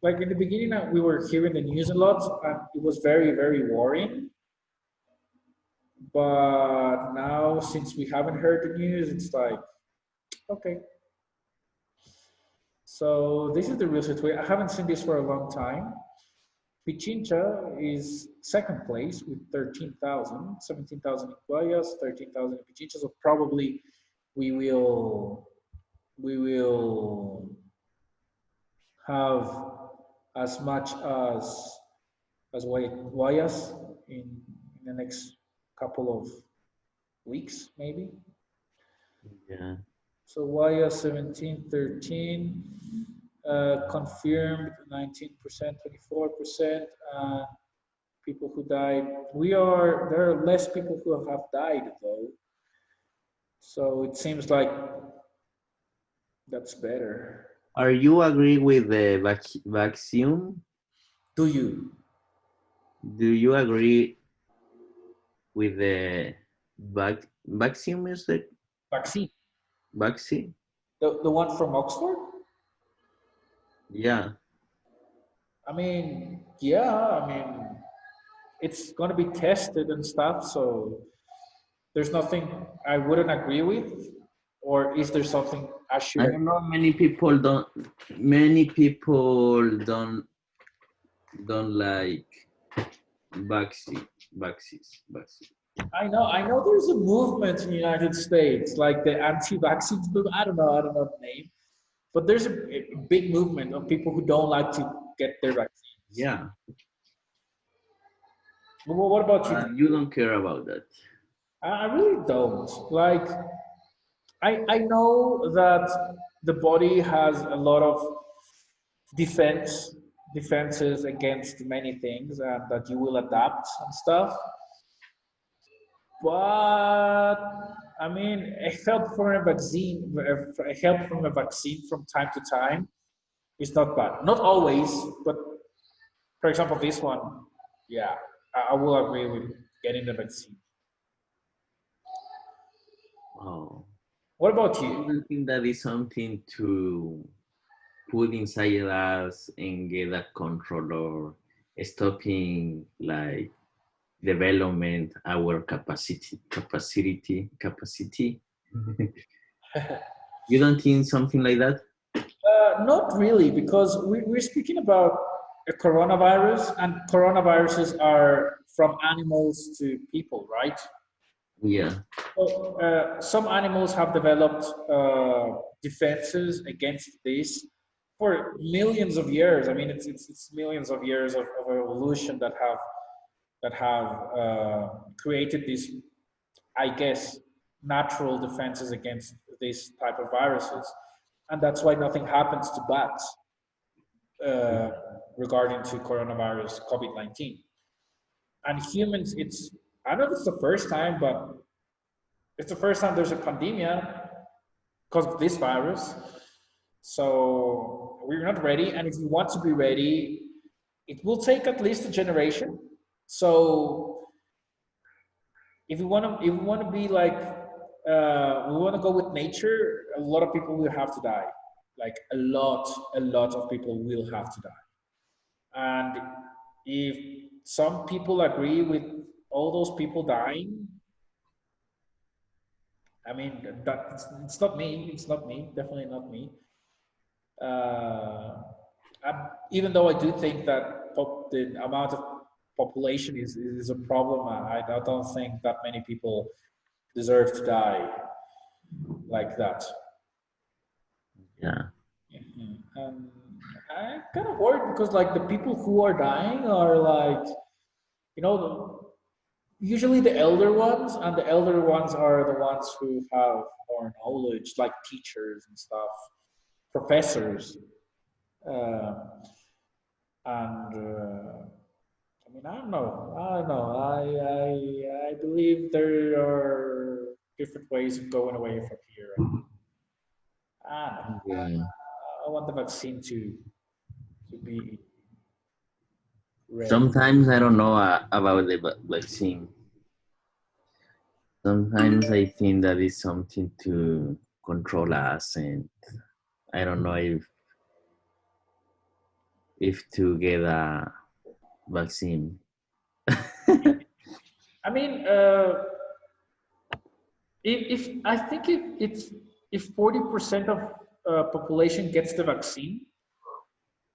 like in the beginning. We were hearing the news a lot, and it was very very worrying. But now, since we haven't heard the news, it's like okay. So this is the real situation. I haven't seen this for a long time. Pichincha is second place with 13,000, 17,000 in Guayas, 13,000 in Pichincha. So probably we will we will have as much as Guayas in the next couple of weeks, maybe.
Yeah,
So Guayas 17, 13, confirmed 19%, 24%. People who died. There are less people who have died though. So it seems like that's better.
are you agree with the vaccine?
Do you?
Do you agree with the vaccine music?
Vaccine.
Vaccine?
The one from Oxford?
Yeah,
I mean, yeah, I mean, it's going to be tested and stuff. So there's nothing I wouldn't agree with, or is there something I should
I
agree?
don't know. Many people don't. Many people don't like vaccine, vaccines.
I know there's a movement in the United States, like the anti-vaccines movement. I don't know the name, but there's a big movement of people who don't like to get their vaccines.
Yeah,
Well, what about you?
you don't care about that.
I really don't. Like, I know that the body has a lot of defense defenses against many things, and that you will adapt and stuff. But I mean, a help from a vaccine, a help from a vaccine from time to time is not bad. Not always, but for example, this one, yeah, I will agree with getting the vaccine.
Oh,
What about
you
you?
don't think that is something to put inside us and get a control or stopping like development our capacity. You don't think something like that?
Not really, because we're speaking about a coronavirus, and coronaviruses are from animals to people, right?
Yeah,
So, some animals have developed defenses against this for millions of years. I mean, it's millions of years of evolution that have created these, I guess, natural defenses against this type of viruses, and that's why nothing happens to bats uh, regarding to coronavirus COVID-19. And humans, it's I don't know if it's the first time, but it's the first time there's a pandemic because of this virus. So we're not ready, and if we want to be ready, it will take at least a generation. So if we want to be like we want to go with nature, a lot of people will have to die. Like a lot of people will have to die. And if some people agree with all those people dying, I mean, it's not me. It's not me. Definitely not me. Uh, Even though I do think that the amount of population is a problem, I don't think that many people deserve to die like that.
yeah,
Mhm. I'm kind of worried because like the people who are dying are like, you know, usually the elder ones, and the elder ones are the ones who have more knowledge, like teachers and stuff, professors. Uh, and I mean, I don't know. I don't know. I believe there are different ways of going away from here. I don't know.
yeah.
I want the vaccine to be ready.
Sometimes I don't know about the vaccine. Sometimes I think that is something to control us, and I don't know if to get a vaccine.
I mean, if I think if 40% of population gets the vaccine,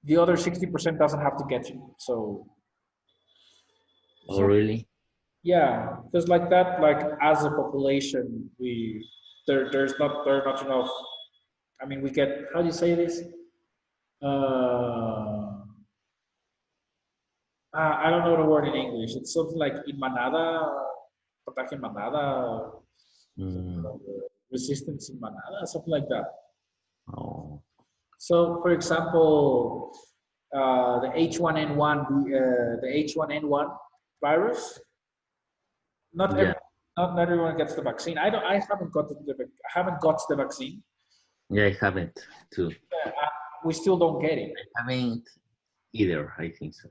the other 60% doesn't have to get it. So,
Oh,
so
really?
yeah, because like that, like as a population, there's not enough. I mean, we get how do you say this? Uh, I don't know the word in English. It's something like in manada, ataque en manada,
Mm,
resistance in manada, something like that.
oh,
So, for example, the H1N1, the H1N1 virus, not
yeah,
every, not everyone gets the vaccine. I haven't got I haven't got the vaccine.
yeah. I haven't too.
Uh, we still don't get it.
I haven't either. I think so.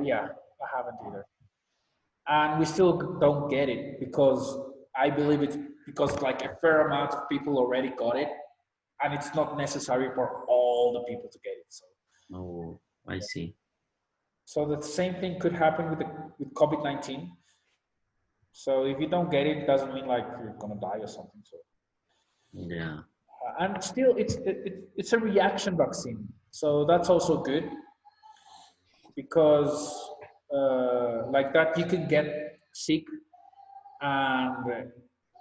Yeah, I haven't either. And we still don't get it because I believe it's because like a fair amount of people already got it, and it's not necessary for all the people to get it.
Oh, I see.
So the same thing could happen with COVID-19. So if you don't get it, doesn't mean like you're gonna die or something. So
Yeah.
and still, it's a reaction vaccine. So that's also good because like that you can get sick, and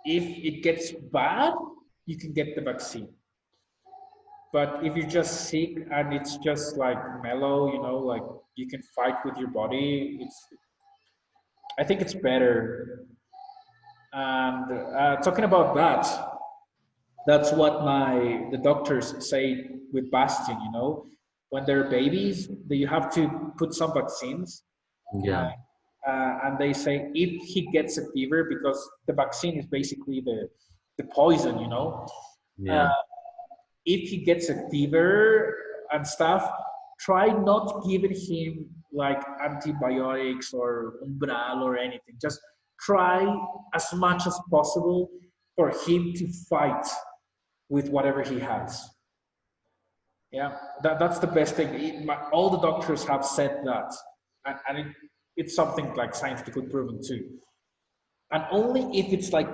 if it gets bad, you can get the vaccine. But if you're just sick and it's just like mellow, like you can fight with your body, I think it's better. And talking about that, that's what the doctors say with Bastion. When they're babies, you have to put some vaccines,
Yeah.
and they say if he gets a fever, because the vaccine is basically the poison. Uh,
Yeah.
if he gets a fever and stuff, try not giving him like antibiotics or umbral or anything. Just try as much as possible for him to fight with whatever he has. Yeah, that's the best thing. All the doctors have said that, and it's something like scientifically proven too. And only if it's like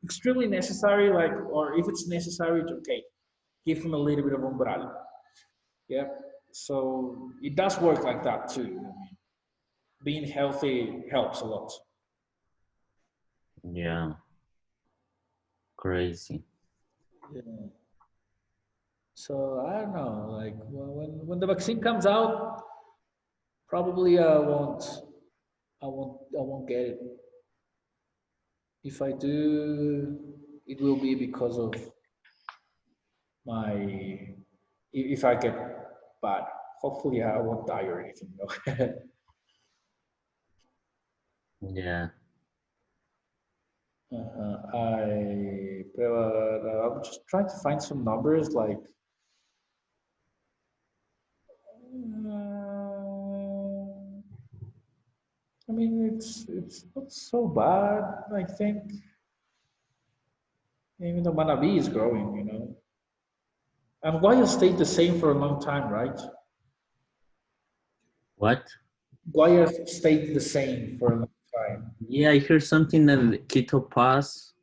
extremely necessary, like, or if it's necessary, okay, give him a little bit of umbral. Yeah. So it does work like that too. I mean, being healthy helps a lot.
Yeah. Crazy.
Yeah. So I don't know. Like when the vaccine comes out, probably I won't get it. If I do, it will be because of my if I get bad. Hopefully, I won't die or anything.
Yeah.
I'm just trying to find some numbers like. Uh, I mean, it's not so bad. I think even though Manabi is growing. And Guaya stayed the same for a long time, right?
What?
Guaya stayed the same for a long time.
Yeah, I heard something that Keto Pass,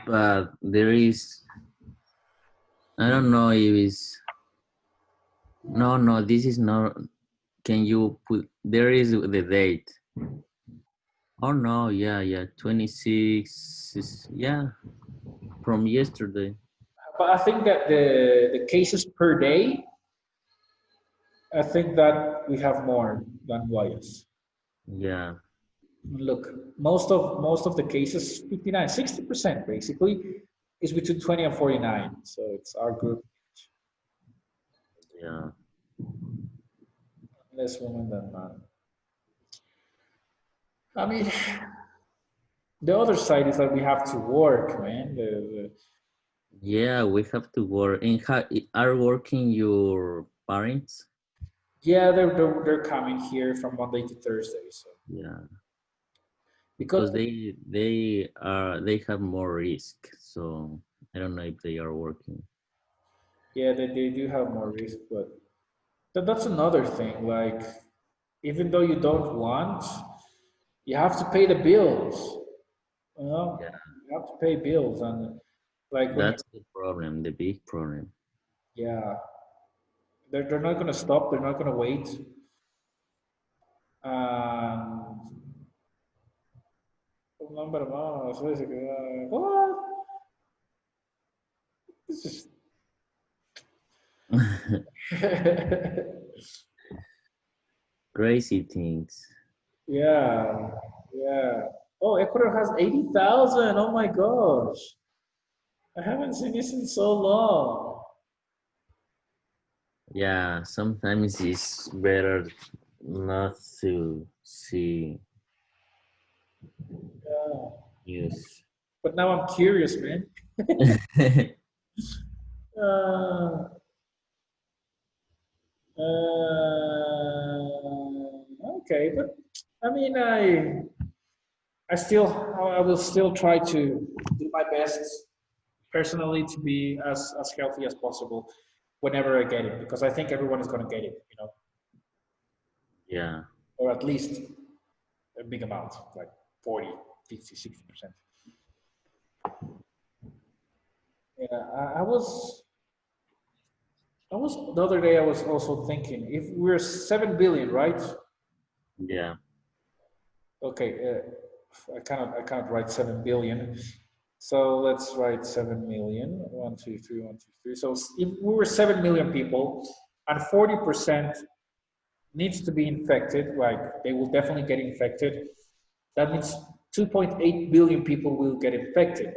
but there is, I don't know if it's, no, no, this is not, can you put, there is the date. Oh no, yeah, yeah, 26, yeah, from yesterday.
But I think that the cases per day, I think that we have more than Guayas.
Yeah,
Look, most of the cases, 59, 60% basically, is between 20 and 49. So it's our group,
yeah,
less women than men. I mean, the other side is that we have to work, man.
yeah, we have to work. And are working your parents?
Yeah, they're coming here from Monday to Thursday. So
Yeah,
because
because they have more risk. So I don't know if they are working.
yeah, they do have more risk, but that's another thing. Like, even though you don't want, you have to pay the bills. You know,
Yeah,
you have to pay bills, and like when you,
that's the problem, the big problem.
yeah, they're not gonna stop. They're not gonna wait. And number one, so what? This is
Crazy things.
yeah, yeah. Oh, Ecuador has 80,000. Oh my gosh. I haven't seen this in so long.
Yeah, sometimes it's better not to see
Yeah.
news.
But now I'm curious, man. Uh, okay, but I mean, I will still try to do my best personally to be as healthy as possible. whenever I get it, because I think everyone is going to get it, you know,
Yeah.
or at least a big amount, like 40, 50, 60%. Yeah, I was the other day. I was also thinking if we're 7 billion, right?
Yeah.
Okay, I cannot write 7 billion. So let's write 7 million. 1, 2, 3, 1, 2, 3. So if we were 7 million people, and 40% needs to be infected, like they will definitely get infected. That means 2.8 billion people will get infected.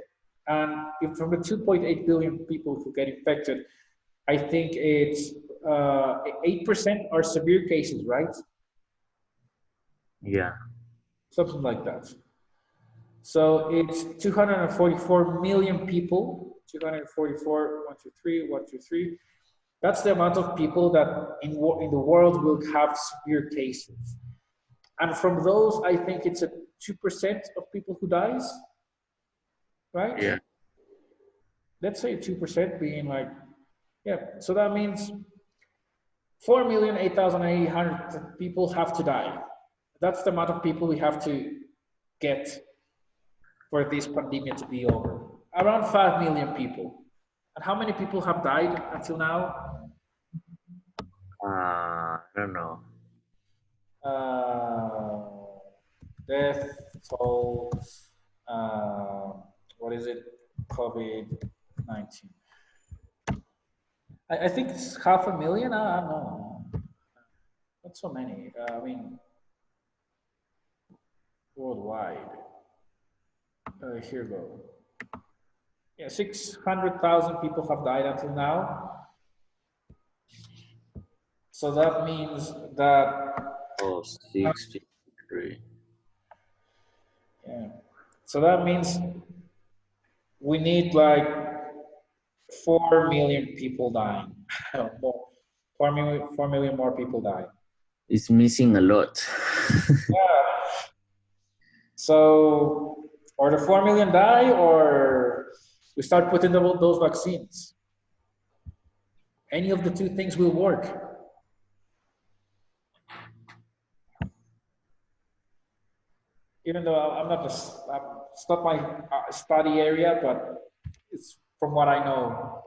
And if from the 2.8 billion people who get infected, I think it's 8% are severe cases, right?
Yeah.
Something like that. So it's 244 million people, 244, 1, 2, 3, 1, 2, 3. That's the amount of people that in the world will have severe cases. And from those, I think it's a 2% of people who dies, right?
Yeah.
Let's say 2% being like, yeah. So that means 4,008,800 people have to die. That's the amount of people we have to get for this pandemic to be over. Around 5 million people. And how many people have died until now?
I don't know.
Uh, Death toll, uh, what is it? COVID-19. I think it's 500,000. I don't know. Not so many. I mean, worldwide. Here we go. Yeah, 600,000 people have died until now. So that means that,
Oh, 653.
yeah. So that means we need like 4 million people dying. More, 4 million more people dying.
It's missing a lot.
Yeah. So, or the 4 million die, or we start putting those vaccines. Any of the two things will work. Even though it's not my study area, but it's from what I know,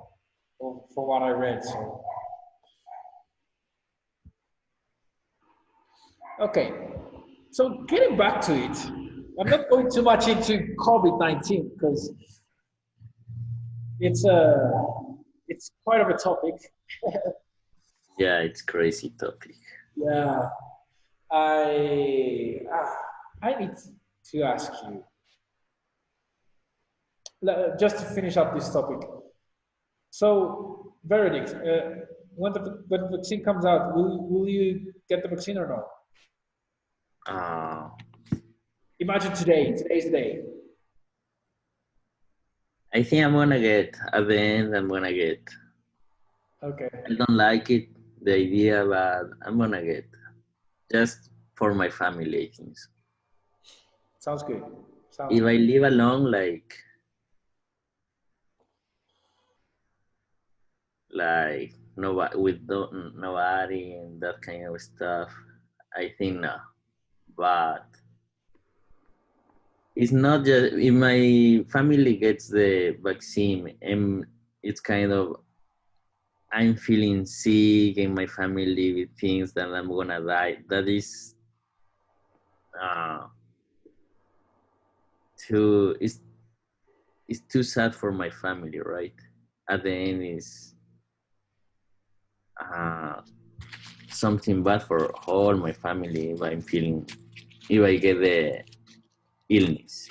or from what I read. So, okay. So getting back to it, I'm not going too much into COVID-19 because it's a it's quite of a topic.
Yeah, it's crazy topic.
Yeah, I ah, I need to ask you just to finish up this topic. So, verdict: when the vaccine comes out, will you get the vaccine or no?
Uh,
Imagine today. Today's the day.
I think I'm gonna get at the end. I'm gonna get.
Okay.
I don't like it, the idea, but I'm gonna get just for my family. I think so.
Sounds good. Sounds
If I
good.
live alone, like nobody with nobody and that kind of stuff, I think no. But it's not just if my family gets the vaccine and it's kind of I'm feeling sick and my family with things that I'm gonna die. That is uh, too it's too sad for my family, right? At the end is uh, something bad for all my family if I'm feeling if I get the illness.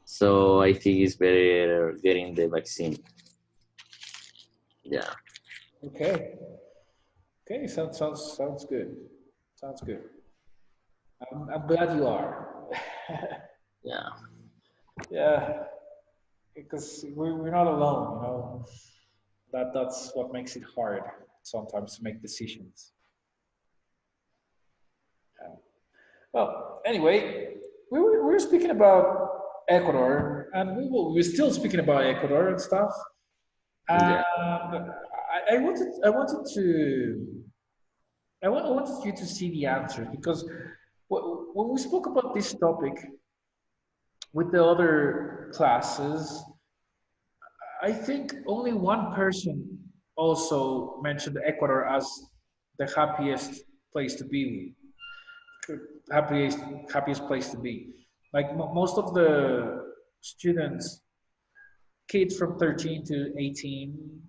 So I think it's better getting the vaccine. Yeah,
Okay. Okay. Sounds good. Sounds good. I'm glad you are.
yeah,
Yeah, because we're not alone, you know. That's what makes it hard sometimes to make decisions. Yeah. Well, anyway, we were speaking about Ecuador, and we're still speaking about Ecuador and stuff.
Yeah.
I wanted you to see the answer because when we spoke about this topic with the other classes, I think only one person also mentioned Ecuador as the happiest place to be, happiest happiest place to be. Like most of the students, kids from 13 to 18,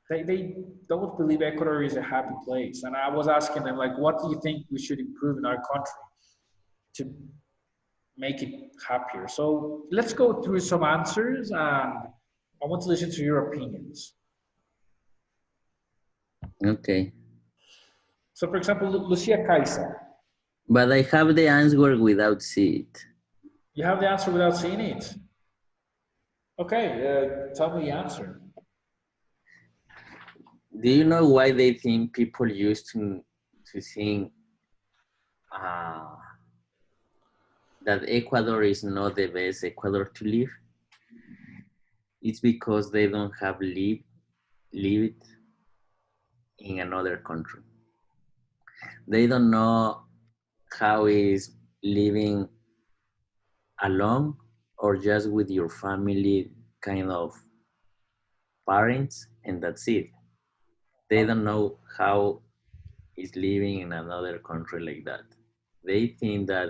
they don't believe Ecuador is a happy place. And I was asking them like, what do you think we should improve in our country to make it happier? So let's go through some answers, and I want to listen to your opinions.
Okay.
So, for example, Lucia Kaisa,
But I have the answer without see it.
you have the answer without seeing it. Okay, tell me the answer.
Do you know why they think people used to think uh, that Ecuador is not the best Ecuador to live? It's because they don't have lived in another country. They don't know how is living alone or just with your family kind of parents, and that's it. They don't know how is living in another country like that. They think that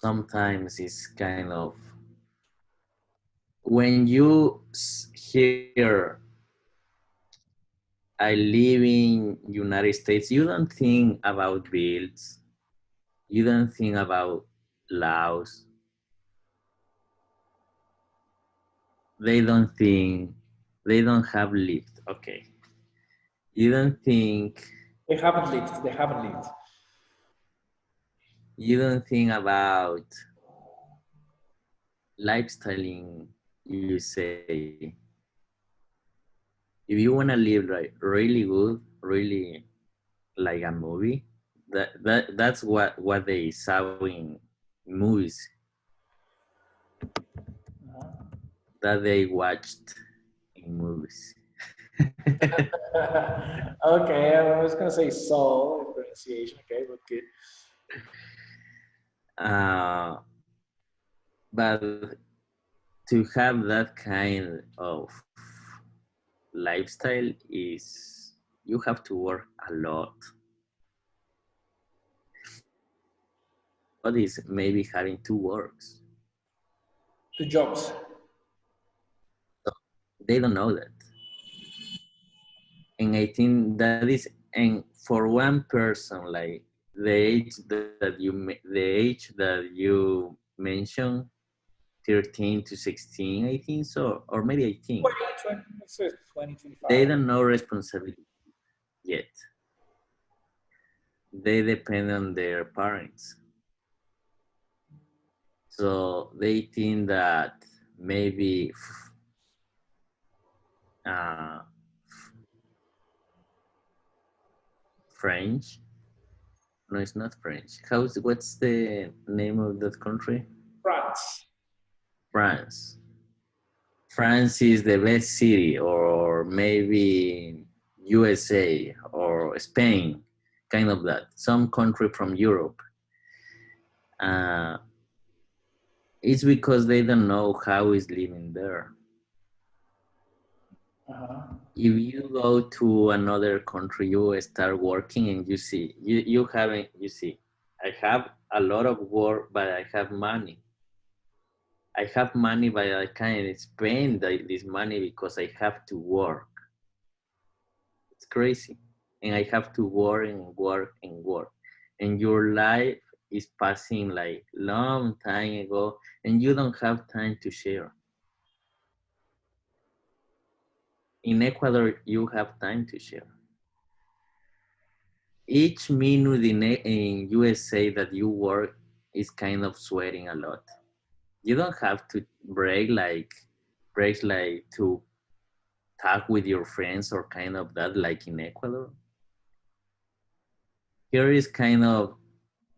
sometimes it's kind of when you hear I live in United States, you don't think about bills, you don't think about laws. They don't think they don't have lived. Okay, you don't think
They haven't lived. They haven't lived.
you don't think about lifestyle in USA. If you want to live like really good, really like a movie, that's what they saw in movies that they watched in movies.
Okay, I was gonna say soul pronunciation. Okay, but good.
uh, but to have that kind of lifestyle is you have to work a lot. What is maybe having two works?
Two jobs.
They don't know that. And I think that is, and for one person, like the age that you mentioned, 13 to 16, I think so, or maybe 18.
20, it says 20,
They
25.
don't know responsibility yet. They depend on their parents. So they think that maybe uh, French. No, it's not French. What's the name of that country?
France.
France. France is the best city, or maybe USA or Spain, kind of that. Some country from Europe. Uh, it's because they don't know how is living there.
Uh-huh.
If you go to another country, you start working and you see, you haven't, you see, I have a lot of work, but I have money. I have money, but I can't spend this money because I have to work. It's crazy. And I have to work and work and work. And your life is passing like long time ago and you don't have time to share. In Ecuador, you have time to share. Each minute in USA that you work is kind of sweating a lot. You don't have to breaks like to talk with your friends or kind of that like in Ecuador. Here is kind of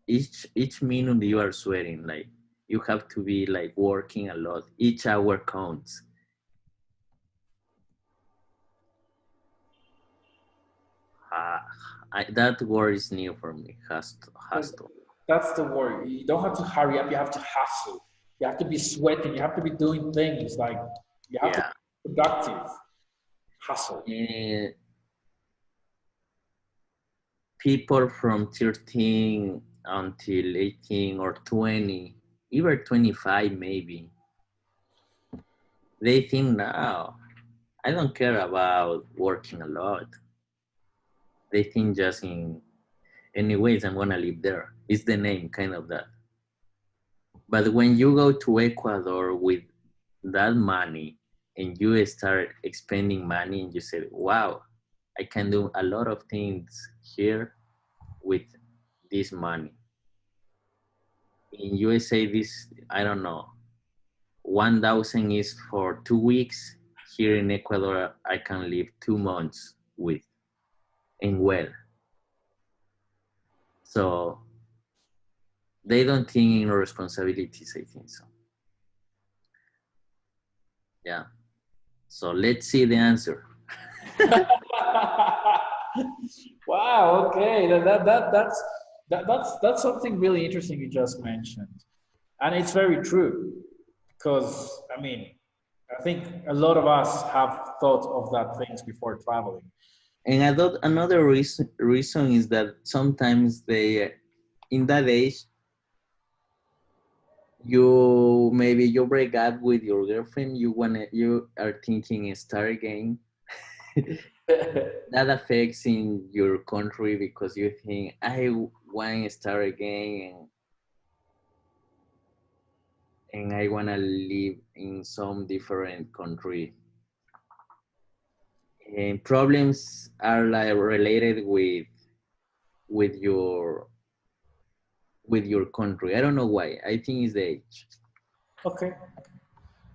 each minute you are sweating, like you have to be like working a lot. Each hour counts. That word is new for me. Has to.
That's the word. You don't have to hurry up. You have to hustle. You have to be sweating. You have to be doing things like you have to
Yeah.
be productive. Hustle.
And people from 13 until 18 or 20, even 25 maybe, they think now, I don't care about working a lot. They think just in anyways, I'm gonna live there. It's the name, kind of that. But when you go to Ecuador with that money and you start expending money and you say, wow, I can do a lot of things here with this money. In USA, this, I don't know, 1,000 is for 2 weeks. Here in Ecuador, I can live 2 months with and well. So they don't think in responsibilities, I think so. Yeah. So let's see the answer.
Wow. Okay. That's something really interesting you just mentioned, and it's very true because I mean I think a lot of us have thought of that things before traveling.
And I thought another reason is that sometimes they, in that age, you maybe you break up with your girlfriend, you are thinking start again. That affects in your country because you think I want to start again and I want to live in some different country. And problems are like related with your with your country. I don't know why. I think it's the age.
Okay.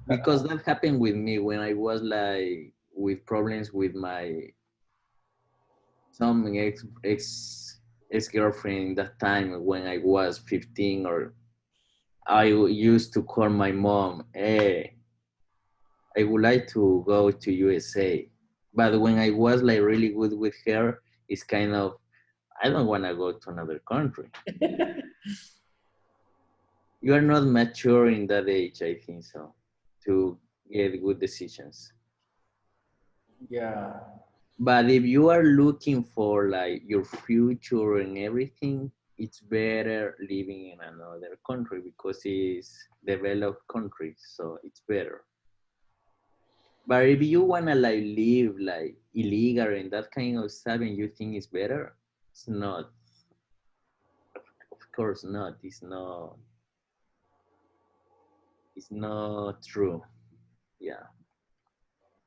Because that happened with me when I was like with problems with my some ex girlfriend that time when I was 15, or I used to call my mom, hey, I would like to go to USA. But when I was like really good with her, it's kind of I don't want to go to another country. You are not mature in that age, I think so, to get good decisions.
Yeah.
But if you are looking for like your future and everything, it's better living in another country because it's developed country, so it's better. But if you wanna like live like illegal and that kind of stuff and you think it's better, it's not. Of course not. It's not true. Yeah.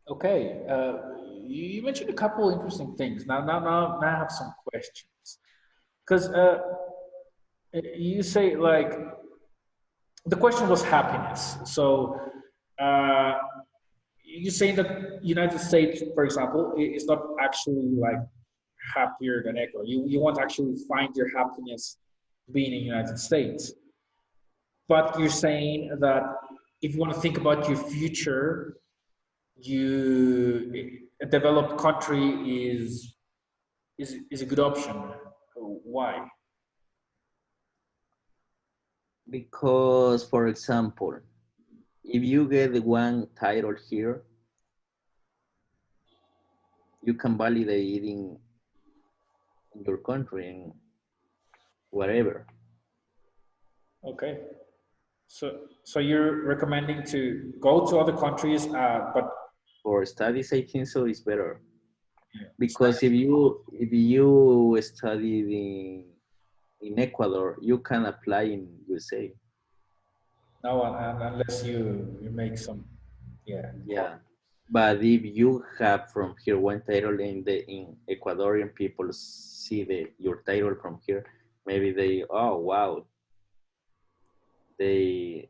Okay. You mentioned a couple interesting things. Now I have some questions. Because you say like the question was happiness. So uh, you say that United States, for example, is not actually like happier than Ecuador. You want to actually find your happiness being in the United States. But you're saying that if you want to think about your future, a developed country is a good option. Why?
Because for example, if you get one title here, you can validate it in your country and whatever.
Okay. So you're recommending to go to other countries, but
For studies, I think so is better.
yeah,
Because if you study in Ecuador, you can apply in USA.
no, unless you make some, yeah.
Yeah. But if you have from here one title and the in Ecuadorian people see your title from here, maybe they, oh wow, they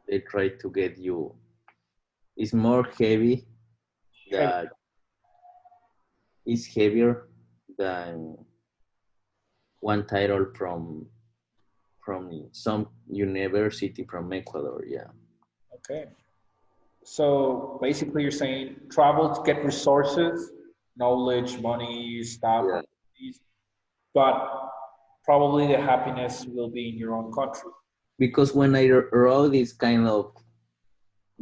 they try to get you. It's more heavy
Heavy.
that it's heavier than one title from some university from Ecuador. Yeah.
Okay. So basically, you're saying travel to get resources, knowledge, money, stuff,
Yeah.
opportunities, but probably the happiness will be in your own country.
Because when I wrote this kind of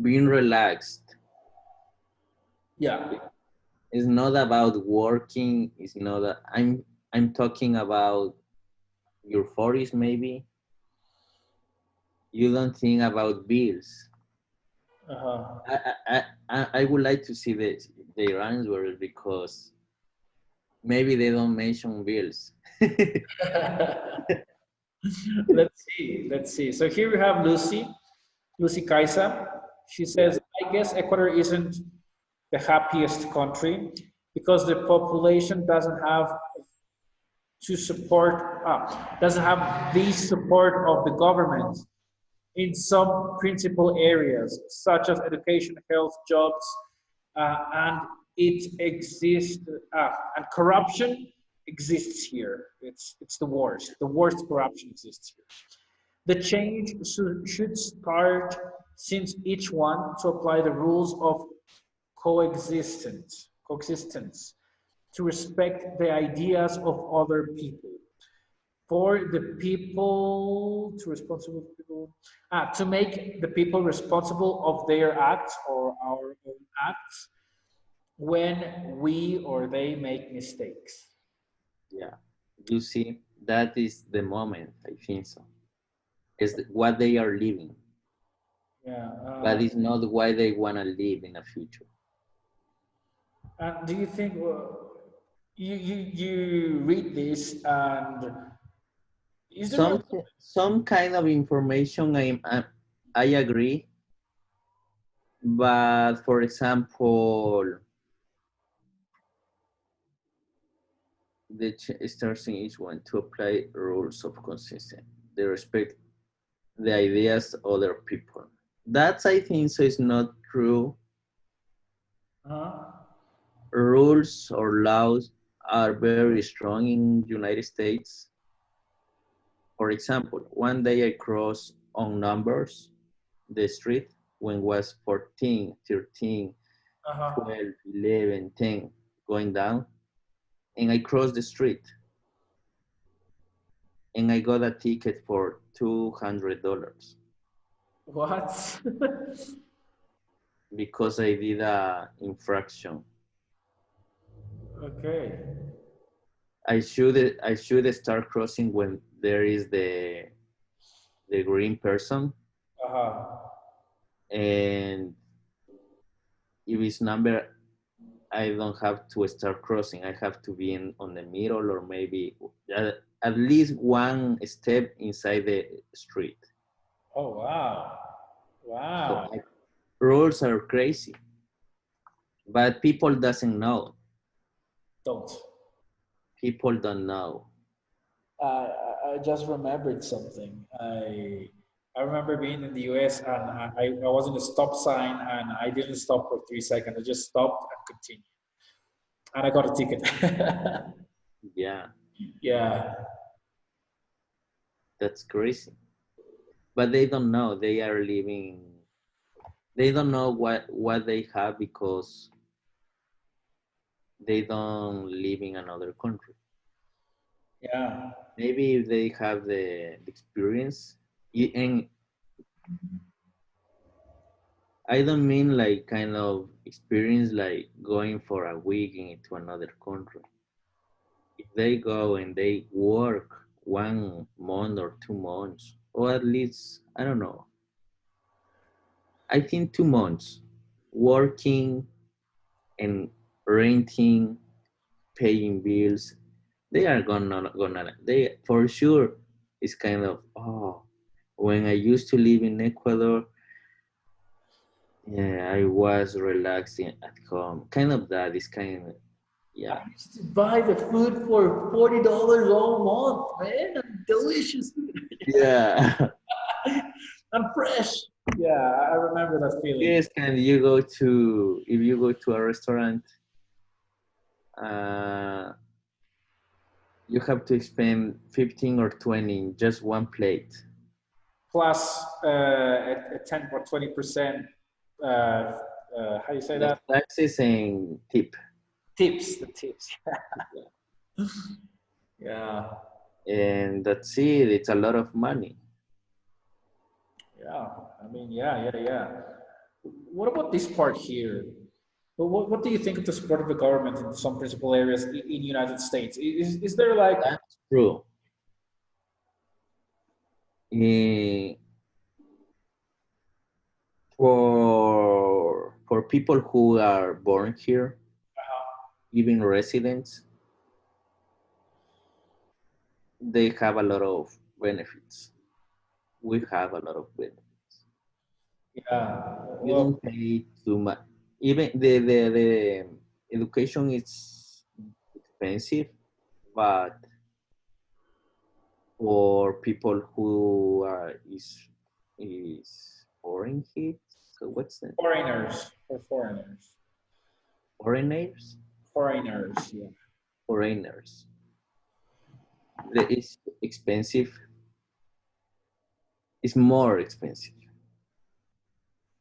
being relaxed,
Yeah.
it's not about working. It's not that I'm talking about your 40s maybe. You don't think about bills.
Uh-huh.
I would like to see their answers because maybe they don't mention bills.
Let's see. Let's see. So here we have Lucy, Lucy Kaisa. She
Yeah.
says, I guess Ecuador isn't the happiest country because the population doesn't have the support of the government in some principal areas such as education, health, jobs, and it exists. And corruption exists here. It's the worst. The worst corruption exists here. The change should start since each one to apply the rules of coexistence, to respect the ideas of other people, for the people to responsible people, to make the people responsible of their acts or our own acts when we or they make mistakes.
Yeah. You see, that is the moment, I think so. Is what they are living,
Yeah.
but it's not why they want to live in the future.
And do you think you read this and is there
Some kind of information I agree, but for example, the starts in each one to apply rules of consistent. They respect the ideas of other people. That's I think so is not true.
uh,
Rules or laws are very strong in United States. For example, one day I crossed on numbers the street when was 14, 13,
uh-huh.
12, 11, 10 going down, and I crossed the street and I got a ticket for $200
What?
because I did a infraction.
Okay.
I should start crossing when there is the green person,
Uh-huh.
and if it's number, I don't have to start crossing. I have to be on the middle or maybe at least one step inside the street.
Oh wow.
So
Wow.
rules are crazy, but people doesn't know.
Don't.
People don't know.
I just remembered something. I remember being in the US and I was in a stop sign and I didn't stop for 3 seconds. I just stopped and continued. And I got a ticket.
Yeah,
Yeah.
that's crazy. But they don't know. They are living. They don't know what they have because they don't live in another country.
Yeah.
Maybe if they have the experience, and I don't mean like kind of experience like going for a week into another country. If they go and they work 1 month or 2 months, or at least, I don't know, I think 2 months working and renting, paying bills, they are gonna they for sure it's kind of when I used to live in Ecuador, yeah, I was relaxing at home. Kind of that is kind of
I
yeah.
used to buy the food for $40 all month, man. And delicious
Yeah.
and fresh. Yeah, I remember that feeling.
Yes, can you go to if you go to a restaurant, uh, you have to spend 15 or 20 in just one plate.
Plus a 10 or 20%, how do you say
Plus
that?
taxes and tip.
tips, the tips. Yeah,
And that's it. It's a lot of money.
yeah. I mean, yeah. What about this part here? What do you think of the support of the government in some principal areas in United States? Is there like,
That's true. Eh, for people who are born here, even residents, they have a lot of benefits. We have a lot of benefits.
yeah,
You
well,
don't pay too much. Even the education is expensive, but for people who is foreign kids, so what's that?
foreigners or foreigners,
Foreigners,
foreigners. Yeah,
foreigners. It's expensive. It's more expensive.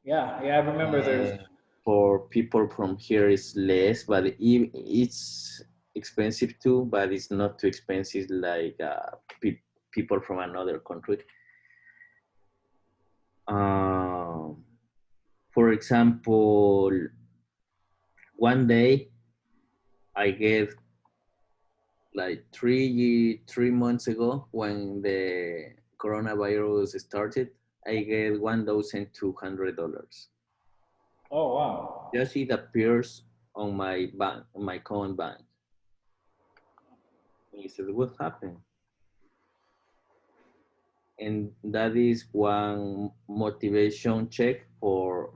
yeah. I remember there's.
And for people from here, it's less, but it's expensive too. But it's not too expensive like people from another country. Um, for example, one day I gave like 3 months ago when the coronavirus started, I gave $1,200.
Oh wow.
Just it appears on my bank, on my common bank. And he said, "What happened?" And that is one motivation check for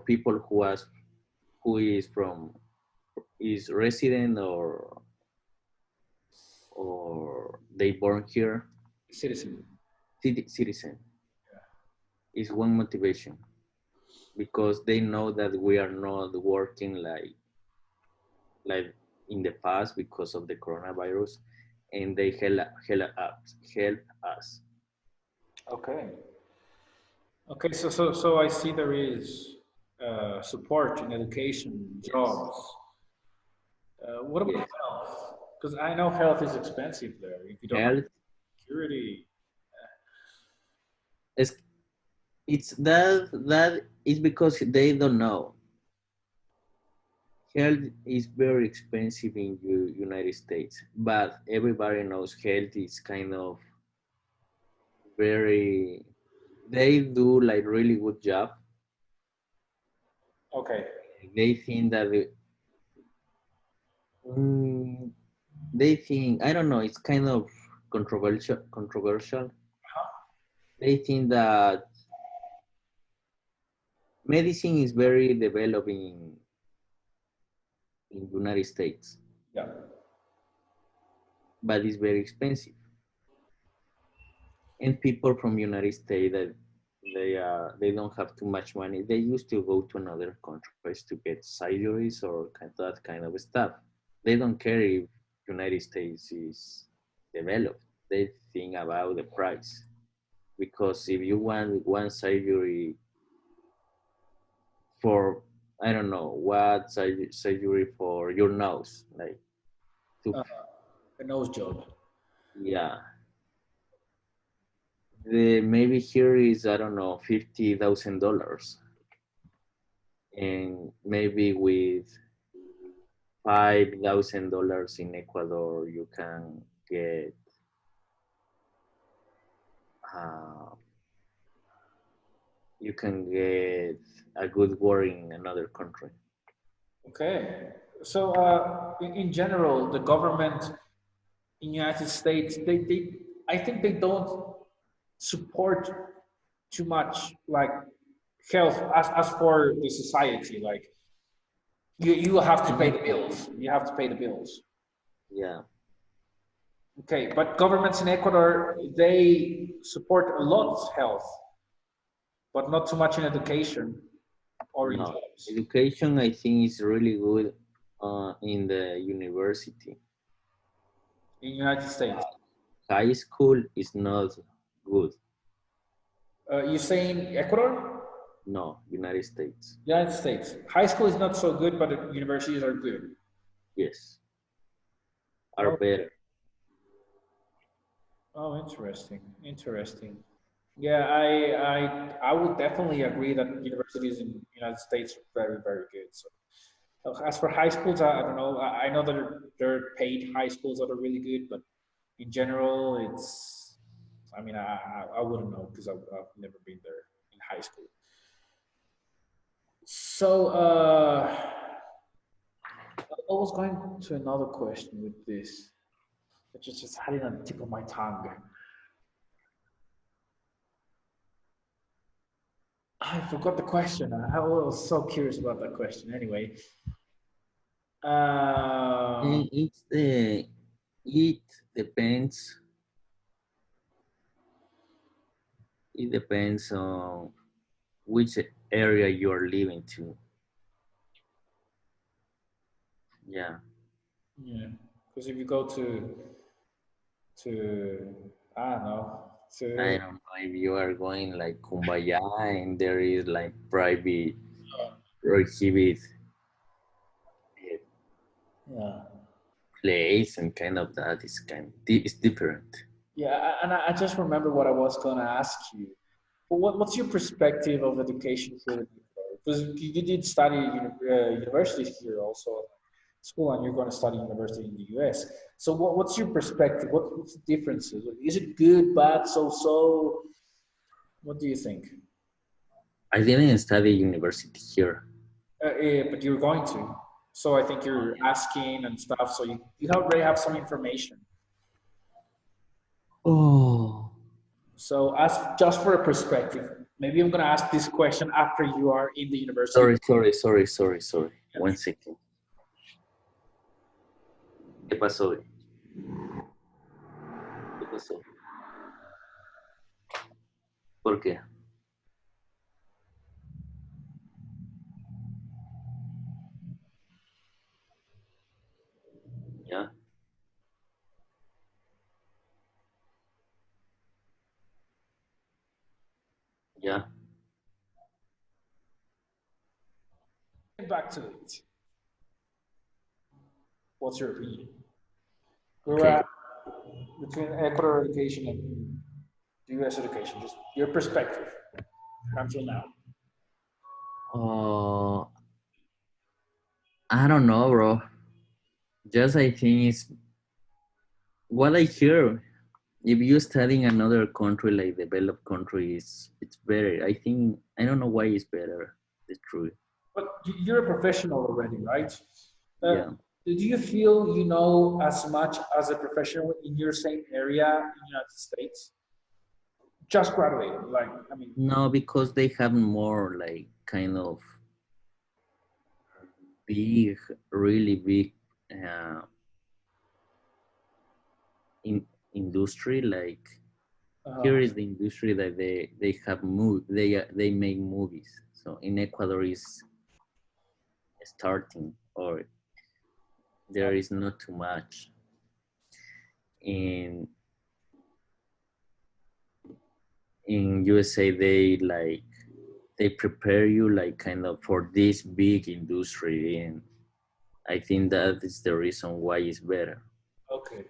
people who is from is resident or they born here
Citizen.
citizen is one motivation because they know that we are not working like in the past because of the coronavirus and they help us.
Okay. Okay. So I see there is support in education,
Yes.
jobs. What about
Yes.
health? Because I know health is expensive there. If you don't have
Health
security.
is it's that is because they don't know. Health is very expensive in United States, but everybody knows health is kind of very they do like really good job.
Okay.
They think that mm, they think I don't know. It's kind of controversial. They think that medicine is very developing in United States,
Yeah.
but it's very expensive. And people from United States that they don't have too much money. They used to go to another countries to get surgeries or that kind of stuff. They don't care if United States is developed. They think about the price because if you want one surgery for I don't know what surgery for your nose, like to
A nose job.
yeah, the maybe here is I don't know $50,000, and maybe with $5,000 in Ecuador you can get uh, you can get a good work in another country.
Okay. So in general, the government in United States, I think they don't support too much like health as for the society. Like you have to pay the bills. You have to pay the bills.
Yeah,
Okay, but governments in Ecuador they support a lot health, but not too much in education or in
no.
jobs.
Education I think is really good in the university.
In United States.
High school is not good.
You saying Ecuador?
No, United States.
United States. High school is not so good, but the universities are good.
Yes, are
Oh,
better.
oh, interesting. Interesting. Yeah, I would definitely agree that universities in the United States are very, very good. So as for high schools, I don't know. I know that there are paid high schools that are really good, but in general, it's. I mean, I wouldn't know because I've never been there in high school. So I was going to another question with this. It just had it on the tip of my tongue. I forgot the question. I was so curious about that question. Anyway, uh,
It's the it depends. It depends on which area you are living to. Yeah,
yeah, because if you go to I don't know
I
to
don't know if you are going like Kumbaya and there is like private prohibit
yeah
place and kind of that is it's different.
yeah, and I just remember what I was going to ask you. But what's your perspective of education here? Because you did study university here also, school, and you're going to study university in the US. So what's your perspective? What's the differences? Is it good, bad, so? What do you think?
I didn't study university here.
But you're going to. So I think you're asking and stuff. So you already have some information.
Oh,
So ask just for a perspective. Maybe I'm going to ask this question after you are in the university.
sorry. One second. ¿Qué pasó? ¿Qué pasó? ¿Por qué? Ya, ya.
Back to it. What's your opinion? We're
Okay.
at between Ecuador education and US education. Just your perspective until now.
Uh, I don't know, bro. Just I think it's what I hear. If you study in another country like developed countries, it's better. I think I don't know why it's better. The truth.
But you're a professional already, right? Uh,
Yeah.
do you feel you know as much as a professional in your same area in the United States? Just graduated, like I mean,
No, because they have more like kind of big, really big uh, in industry. Like here
uh,
is the industry that they have moved. They make movies. So in Ecuador is starting or there is not too much. In in USA they like they prepare you like kind of for this big industry and I think that is the reason why it's better.
okay,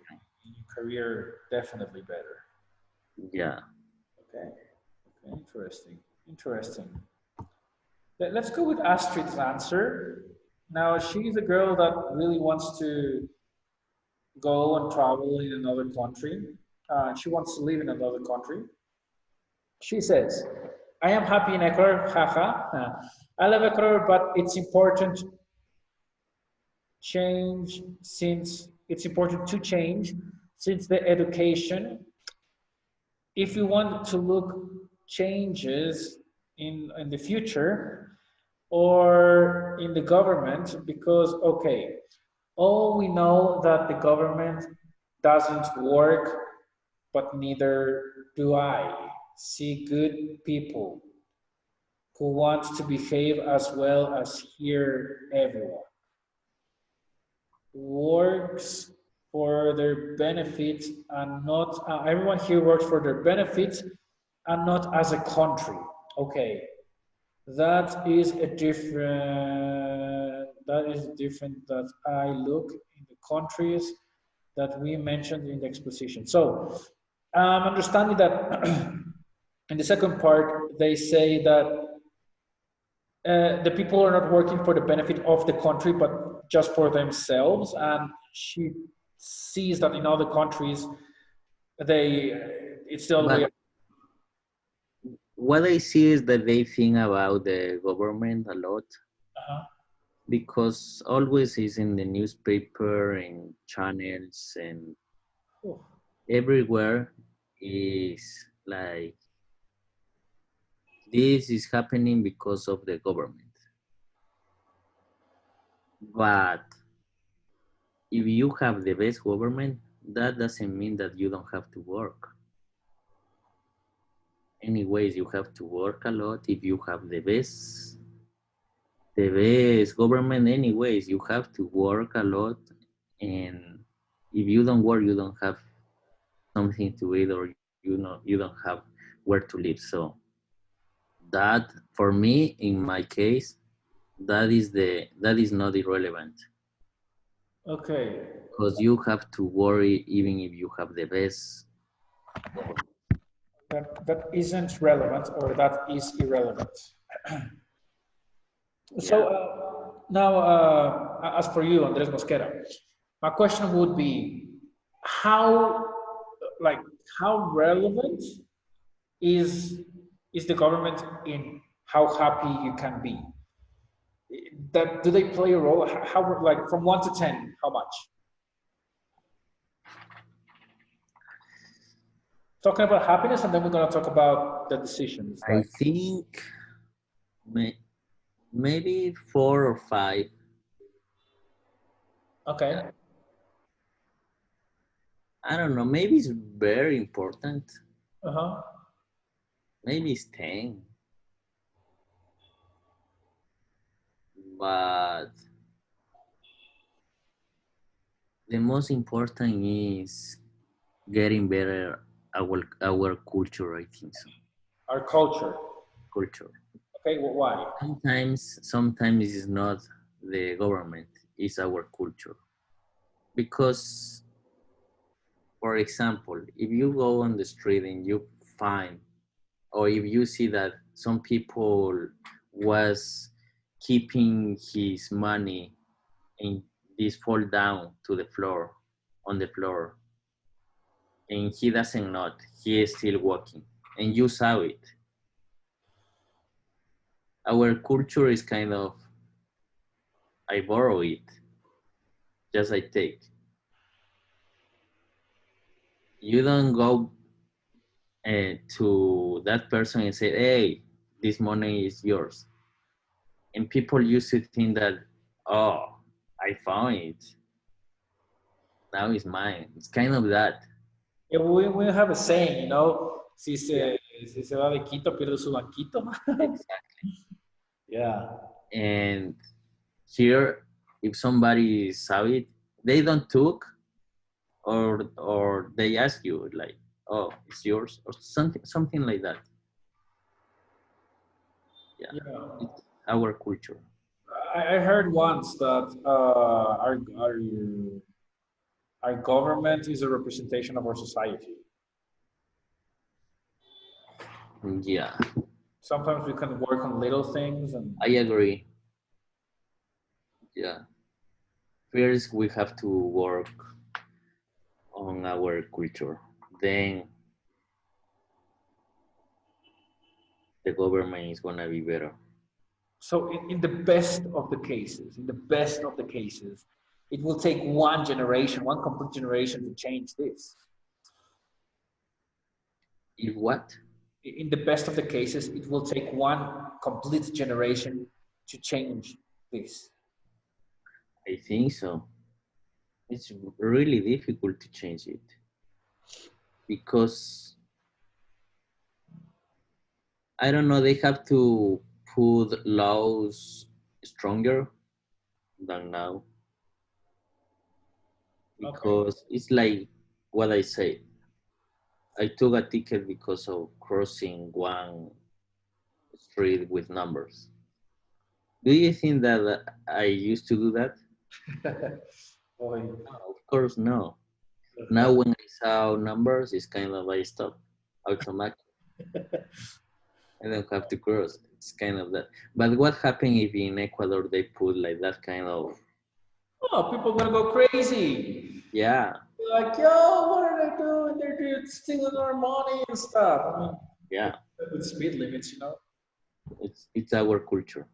in your career, definitely better.
Yeah.
Okay, okay, interesting, interesting. Let's go with Astrid's answer. Now, she's a girl that really wants to go and travel in another country. She wants to live in another country. She says, I am happy in Ecuador, haha. I love Ecuador, but it's important to change since the education, if we want to look changes in the future or in the government, because okay, all we know that the government doesn't work, but neither do I see good people who want to behave as well as hear everyone. Works for their benefit and not, everyone here works for their benefit and not as a country. Okay, That is a different that I look in the countries that we mentioned in the exposition. So I'm understanding that in the second part, they say that the people are not working for the benefit of the country, but just for themselves. And she sees that in other countries, they it's the other way.
But what I see is that they think about the government a lot
Uh-huh.
because always is in the newspaper and channels and
Oh,
everywhere is like this is happening because of the government. But if you have the best government, that doesn't mean that you don't have to work. Anyways, you have to work a lot if you have the best government. Anyways, you have to work a lot, and if you don't work, you don't have something to eat, or you don't have where to live. So that, for me, in my case, that is not irrelevant
okay,
because you have to worry even if you have the best government.
that isn't relevant or that is irrelevant. So
Yeah.
now, as for you, Andres Mosquera, my question would be, how, like, how relevant is is the government in how happy you can be? That do they play a role? How, like, from 1 to 10, how much? Talking about happiness, and then we're gonna talk about the decisions.
I
Like,
think maybe 4 or 5.
okay,
I don't know. Maybe it's very important.
uh huh,
Maybe it's 10. But the most important is getting better our culture. I think so.
our culture.
Culture.
Okay, well, why?
Sometimes it's not the government. It's our culture. Because, for example, if you go on the street and you find, or if you see that some people was keeping his money and this fall down to the floor, on the floor, and he doesn't not, he is still walking, and you saw it. Our culture is kind of, I borrow it, just I take. You don't go to that person and say, hey, this money is yours. And people used to think that, oh, I found it, now it's mine. It's kind of that.
Yeah, we have a saying,
Yeah,
si se va de Quito, pierde su banquito.
exactly.
Yeah.
And here, if somebody saw it, they don't took, or they ask you like, oh, it's yours, or something like that. Yeah,
Yeah.
it's our culture.
I heard once that our government is a representation of our society.
Yeah,
Sometimes we can work on little things, and
I agree. Yeah, first we have to work on our culture, then the government is gonna be better.
so in the best of the cases, it will take one generation, one complete generation to change this.
If what?
In the best of the cases, it will take one complete generation to change this.
I think so. It's really difficult to change it because I don't know, they have to put laws stronger than now
Okay.
because it's like what I say. I took a ticket because of crossing street with numbers. Do you think that I used to do that?
Boy,
No, of course, no. Now when I saw numbers, it's kind of I stop automatic. I don't have to cross. It's kind of that. But what happened if in Ecuador they put like that kind of,
oh, people gonna go crazy.
yeah,
Like, yo, what are they doing? They're stealing our money and stuff. I mean,
yeah,
with speed limits, you know.
it's our culture.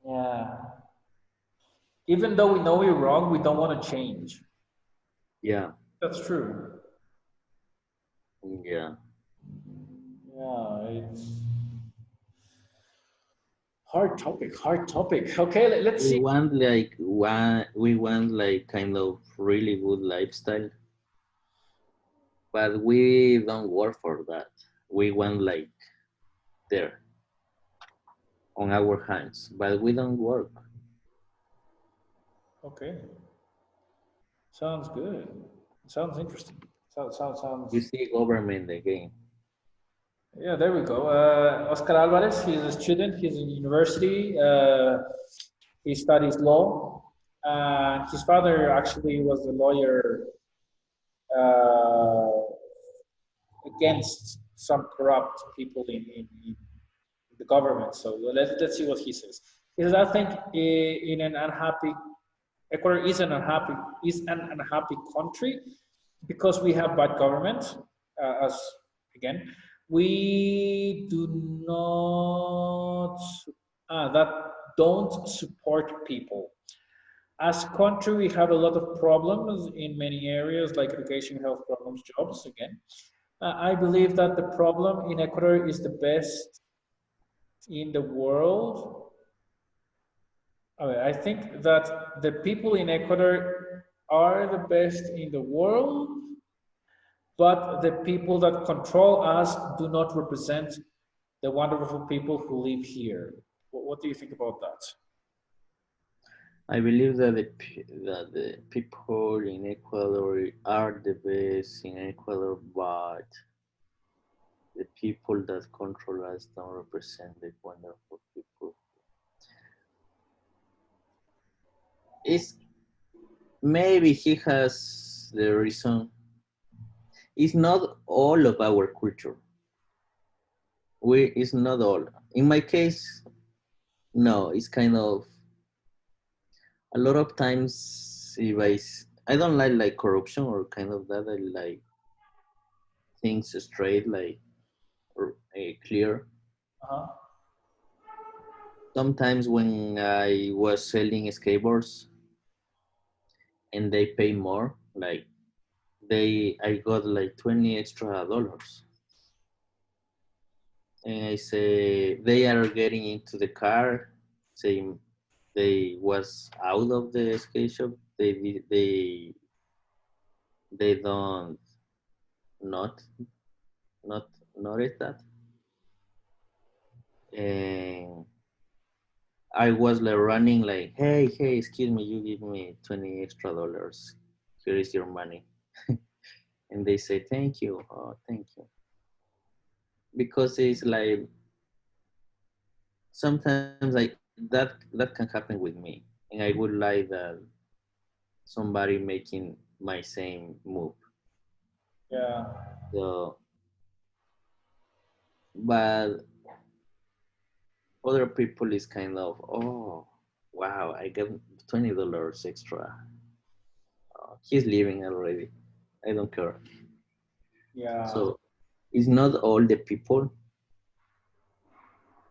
Yeah. Even though we know we're wrong, we don't want to change.
Yeah,
That's true.
yeah.
Yeah, it's hard topic. Hard topic. Okay, let's see.
We want like kind of really good lifestyle, but we don't work for that. We want like there on our hands, but we don't work.
Okay, sounds good. Sounds interesting.
You
Sounds.
see government again.
Yeah, there we go. Oscar Alvarez, he's a student. He's in university. He studies law. His father actually was a lawyer uh, against some corrupt people in the government. So let's see what he says. He says, I think in an unhappy Ecuador is an unhappy country because we have bad government. As again, we do not that don't support people. As country, we have a lot of problems in many areas like education, health problems, jobs. Again, I believe that the problem in Ecuador is the best in the world. Okay, I think that the people in Ecuador are the best in the world, but the people that control us do not represent the wonderful people who live here. What do you think about that?
I believe that that the people in Ecuador are the best in Ecuador, but the people that control us don't represent the wonderful people. It's maybe he has the reason. It's not all of our culture. It's not all. In my case, no. It's kind of a lot of times. If I don't like corruption or kind of that. I like things straight, like clear.
Uh-huh.
Sometimes when I was selling skateboards and they pay more, like I got like 20 extra dollars. And I say they are getting into the car, saying they was out of the skate shop. They don't not not notice that. And I was like running like, hey, excuse me, you give me 20 extra dollars. Here is your money. And they say, thank you. Oh, thank you. Because it's like, sometimes that can happen with me. And I would like that somebody making my same move.
Yeah.
So, but other people is kind of, oh, wow, I got $20 extra. He's leaving already. I don't care.
Yeah.
So it's not all the people,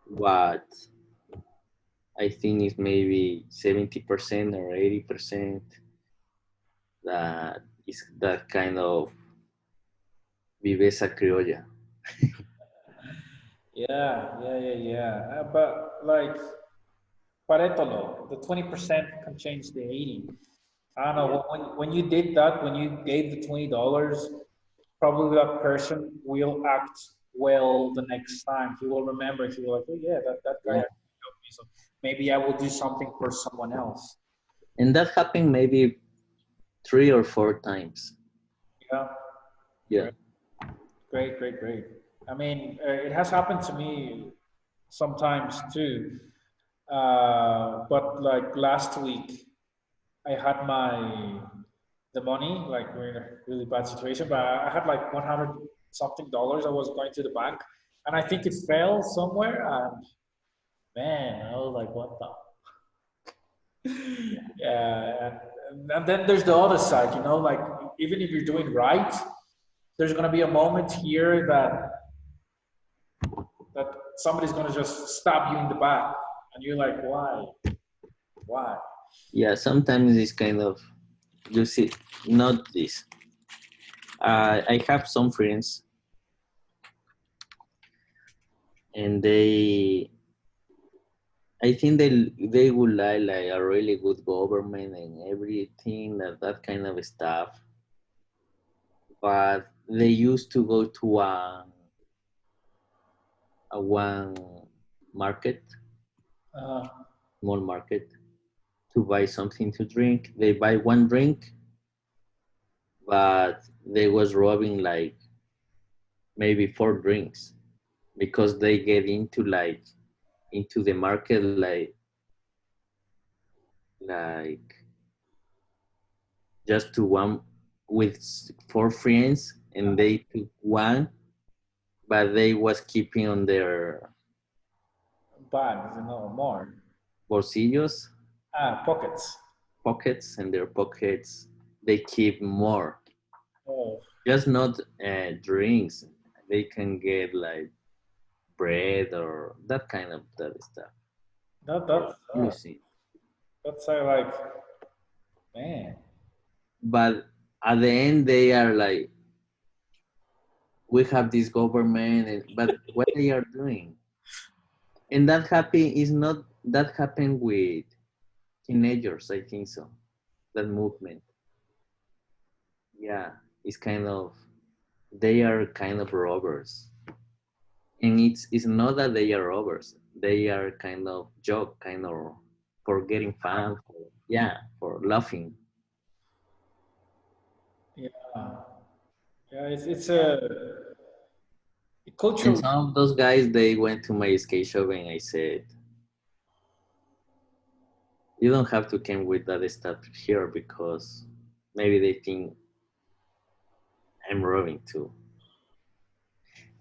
but I think it's maybe 70% or 80% that is that kind of viveza criolla.
Yeah. But like Pareto law, the 20% can change the 80. I don't
Yeah.
know, when you did that, when you gave the $20, probably that person will act well the next time. He will remember, he will like, oh yeah, that guy
Yeah.
actually helped me. So maybe I will do something for someone else.
And that happened maybe 3 or 4 times.
Yeah,
Yeah.
great. I mean, it has happened to me sometimes too. But like last week, I had the money, like we're in a really bad situation, but I had like 100 something dollars. I was going to the bank, and I think it fell somewhere. And man, I was like, what the? Yeah, and then there's the other side, like even if you're doing right, there's gonna be a moment here that somebody's gonna just stab you in the back, and you're like, why?
Yeah, sometimes it's kind of, you see, not this. I have some friends, and I think they would like a really good government and everything that kind of stuff. But they used to go to a one market,
Uh,
small market, to buy something to drink. They buy one drink, but they was robbing like maybe four drinks because they get into the market like just to one with four friends, and they took one, but they was keeping on their
bags, more.
bolsillos,
Pockets.
pockets, and their pockets they keep more,
Oh,
just not drinks. They can get like bread or that kind of that stuff,
that
or
that's uh,
music.
that's like, man.
But at the end they are like, we have this government, but what they are doing, and that happened with teenagers, I think so. That movement, yeah, it's kind of, they are kind of robbers, and it's not that they are robbers. They are kind of joke, kind of for getting fun, yeah, for laughing.
Yeah, yeah. It's a
And
cultural.
some of those guys, they went to my skate shop, and I said, you don't have to come with that stuff here because maybe they think I'm robbing too.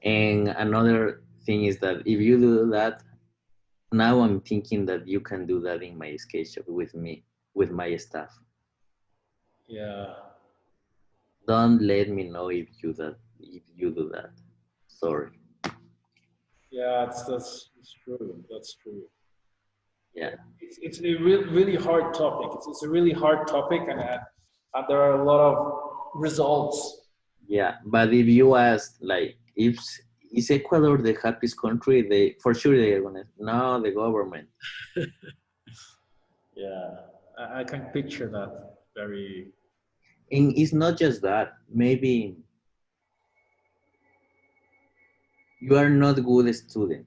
And another thing is that if you do that, now I'm thinking that you can do that in my skate shop with me, with my staff.
Yeah,
Don't let me know if you do that. Sorry.
yeah. That's true. That's true.
Yeah.
It's a really hard topic. It's a really hard topic, and there are a lot of results.
Yeah. But if you ask like if is Ecuador the happiest country, they for sure they are gonna no the government.
Yeah, I can picture that very.
And it's not just that. Maybe you are not good student.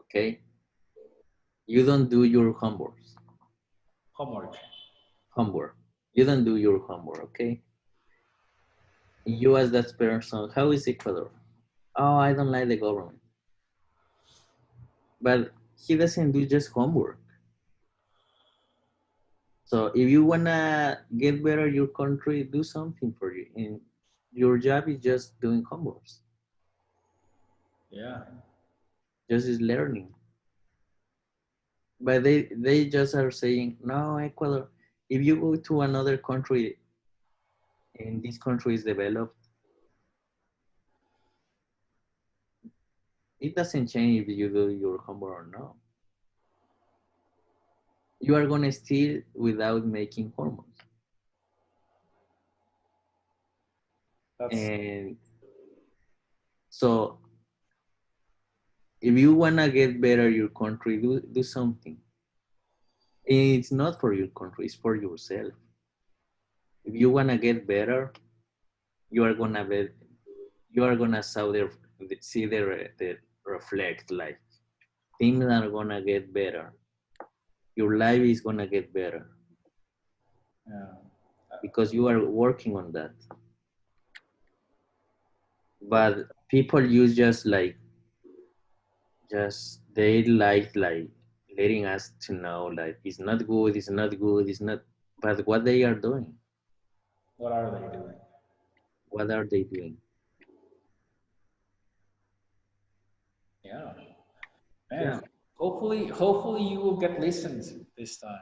Okay? You don't do your homework.
Homework.
Homework. You don't do your homework, okay? You ask that person, how is Ecuador? Oh, I don't like the government. But he doesn't do just homework. So if you wanna get better your country, do something for you. And your job is just doing homework.
Yeah,
Just is learning. But they just are saying, no, Ecuador, if you go to another country and this country is developed, it doesn't change if you do your homework or not. You are gonna steal without making hormones.
that's
And so if you wanna get better your country, do something. And it's not for your country, it's for yourself. If you wanna get better, you are gonna be, you are gonna see the reflect like things are gonna get better. Your life is gonna get better
yeah.
because you are working on that. But people use just like just they like letting us to know like it's not good, it's not good, it's not. But what they are doing?
What are they doing?
What are they doing?
Yeah,
Yeah.
man. Hopefully you will get listened this time.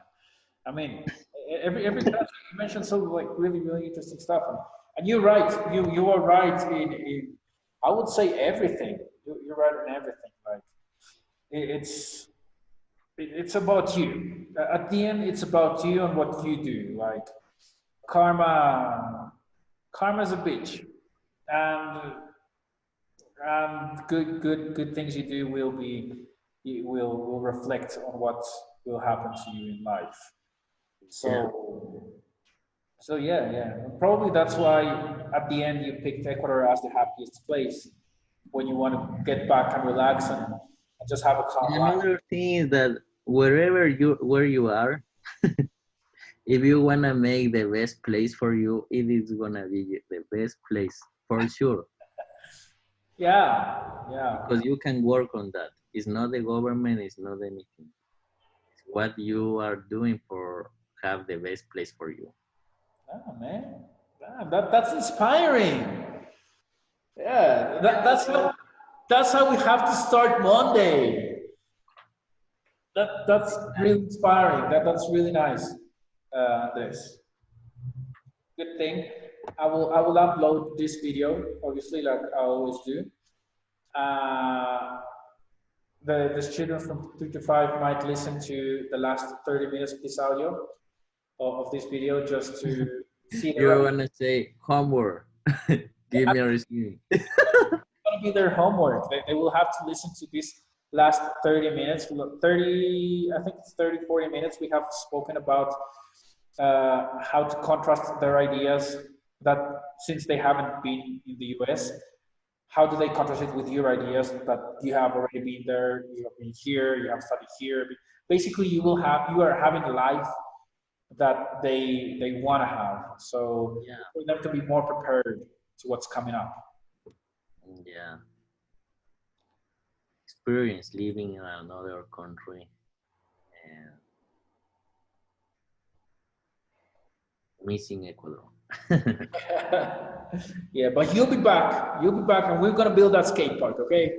I mean, every class you mentioned some like really interesting stuff, and you're right. You are right in I would say everything. You're right in everything. Like it's it's about you. At the end, it's about you and what you do. Like karma's a bitch, and good things you do will be it will reflect on what will happen to you in life.
Yeah.
So yeah. Probably that's why at the end you picked Ecuador as the happiest place when you want to get back and relax and just have a calm
And
life.
another thing is that where you are, if you wanna make the best place for you, it is gonna be the best place for sure
Yeah.
because you can work on that. It's not the government, it's not anything. It's what you are doing for have the best place for you.
Ah, man. That's inspiring. Yeah, that's how we have to start Monday. That's really inspiring. That's really nice. Andres. Good thing. I will upload this video, obviously, like I always do. Uh, the students from 2 to 5 might listen to the last 30 minutes of this audio of this video just to see the
You're gonna say homework. Give me a resume.
going to be their homework. They will have to listen to this last 30 minutes. 30, I think it's 30, 40 minutes. We have spoken about how to contrast their ideas that since they haven't been in the US, how do they contrast it with your ideas that you have already been there, you have been here, you have studied here. Basically, you are having a life that they want to have. So
Yeah,
for them to be more prepared to what's coming up.
yeah. Experience living in another country and missing Ecuador.
Yeah, but you'll be back. You'll be back, and we're gonna build that skate park. Okay.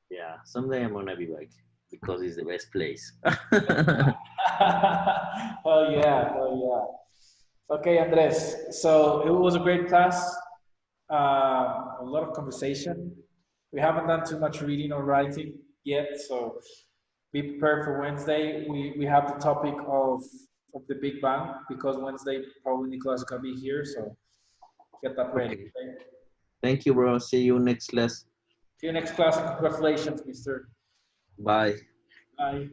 Yeah, someday I'm gonna be back because it's the best place.
Oh yeah. Okay, Andres. So it was a great class. A lot of conversation. We haven't done too much reading or writing yet, so be prepared for Wednesday. We have the topic of the Big Bang because Wednesday probably Nicolas is gonna be here, so get that ready.
Okay.
Okay?
Thank you, bro. See you next class.
See you next class, and congratulations, Mister.
Bye.
Bye.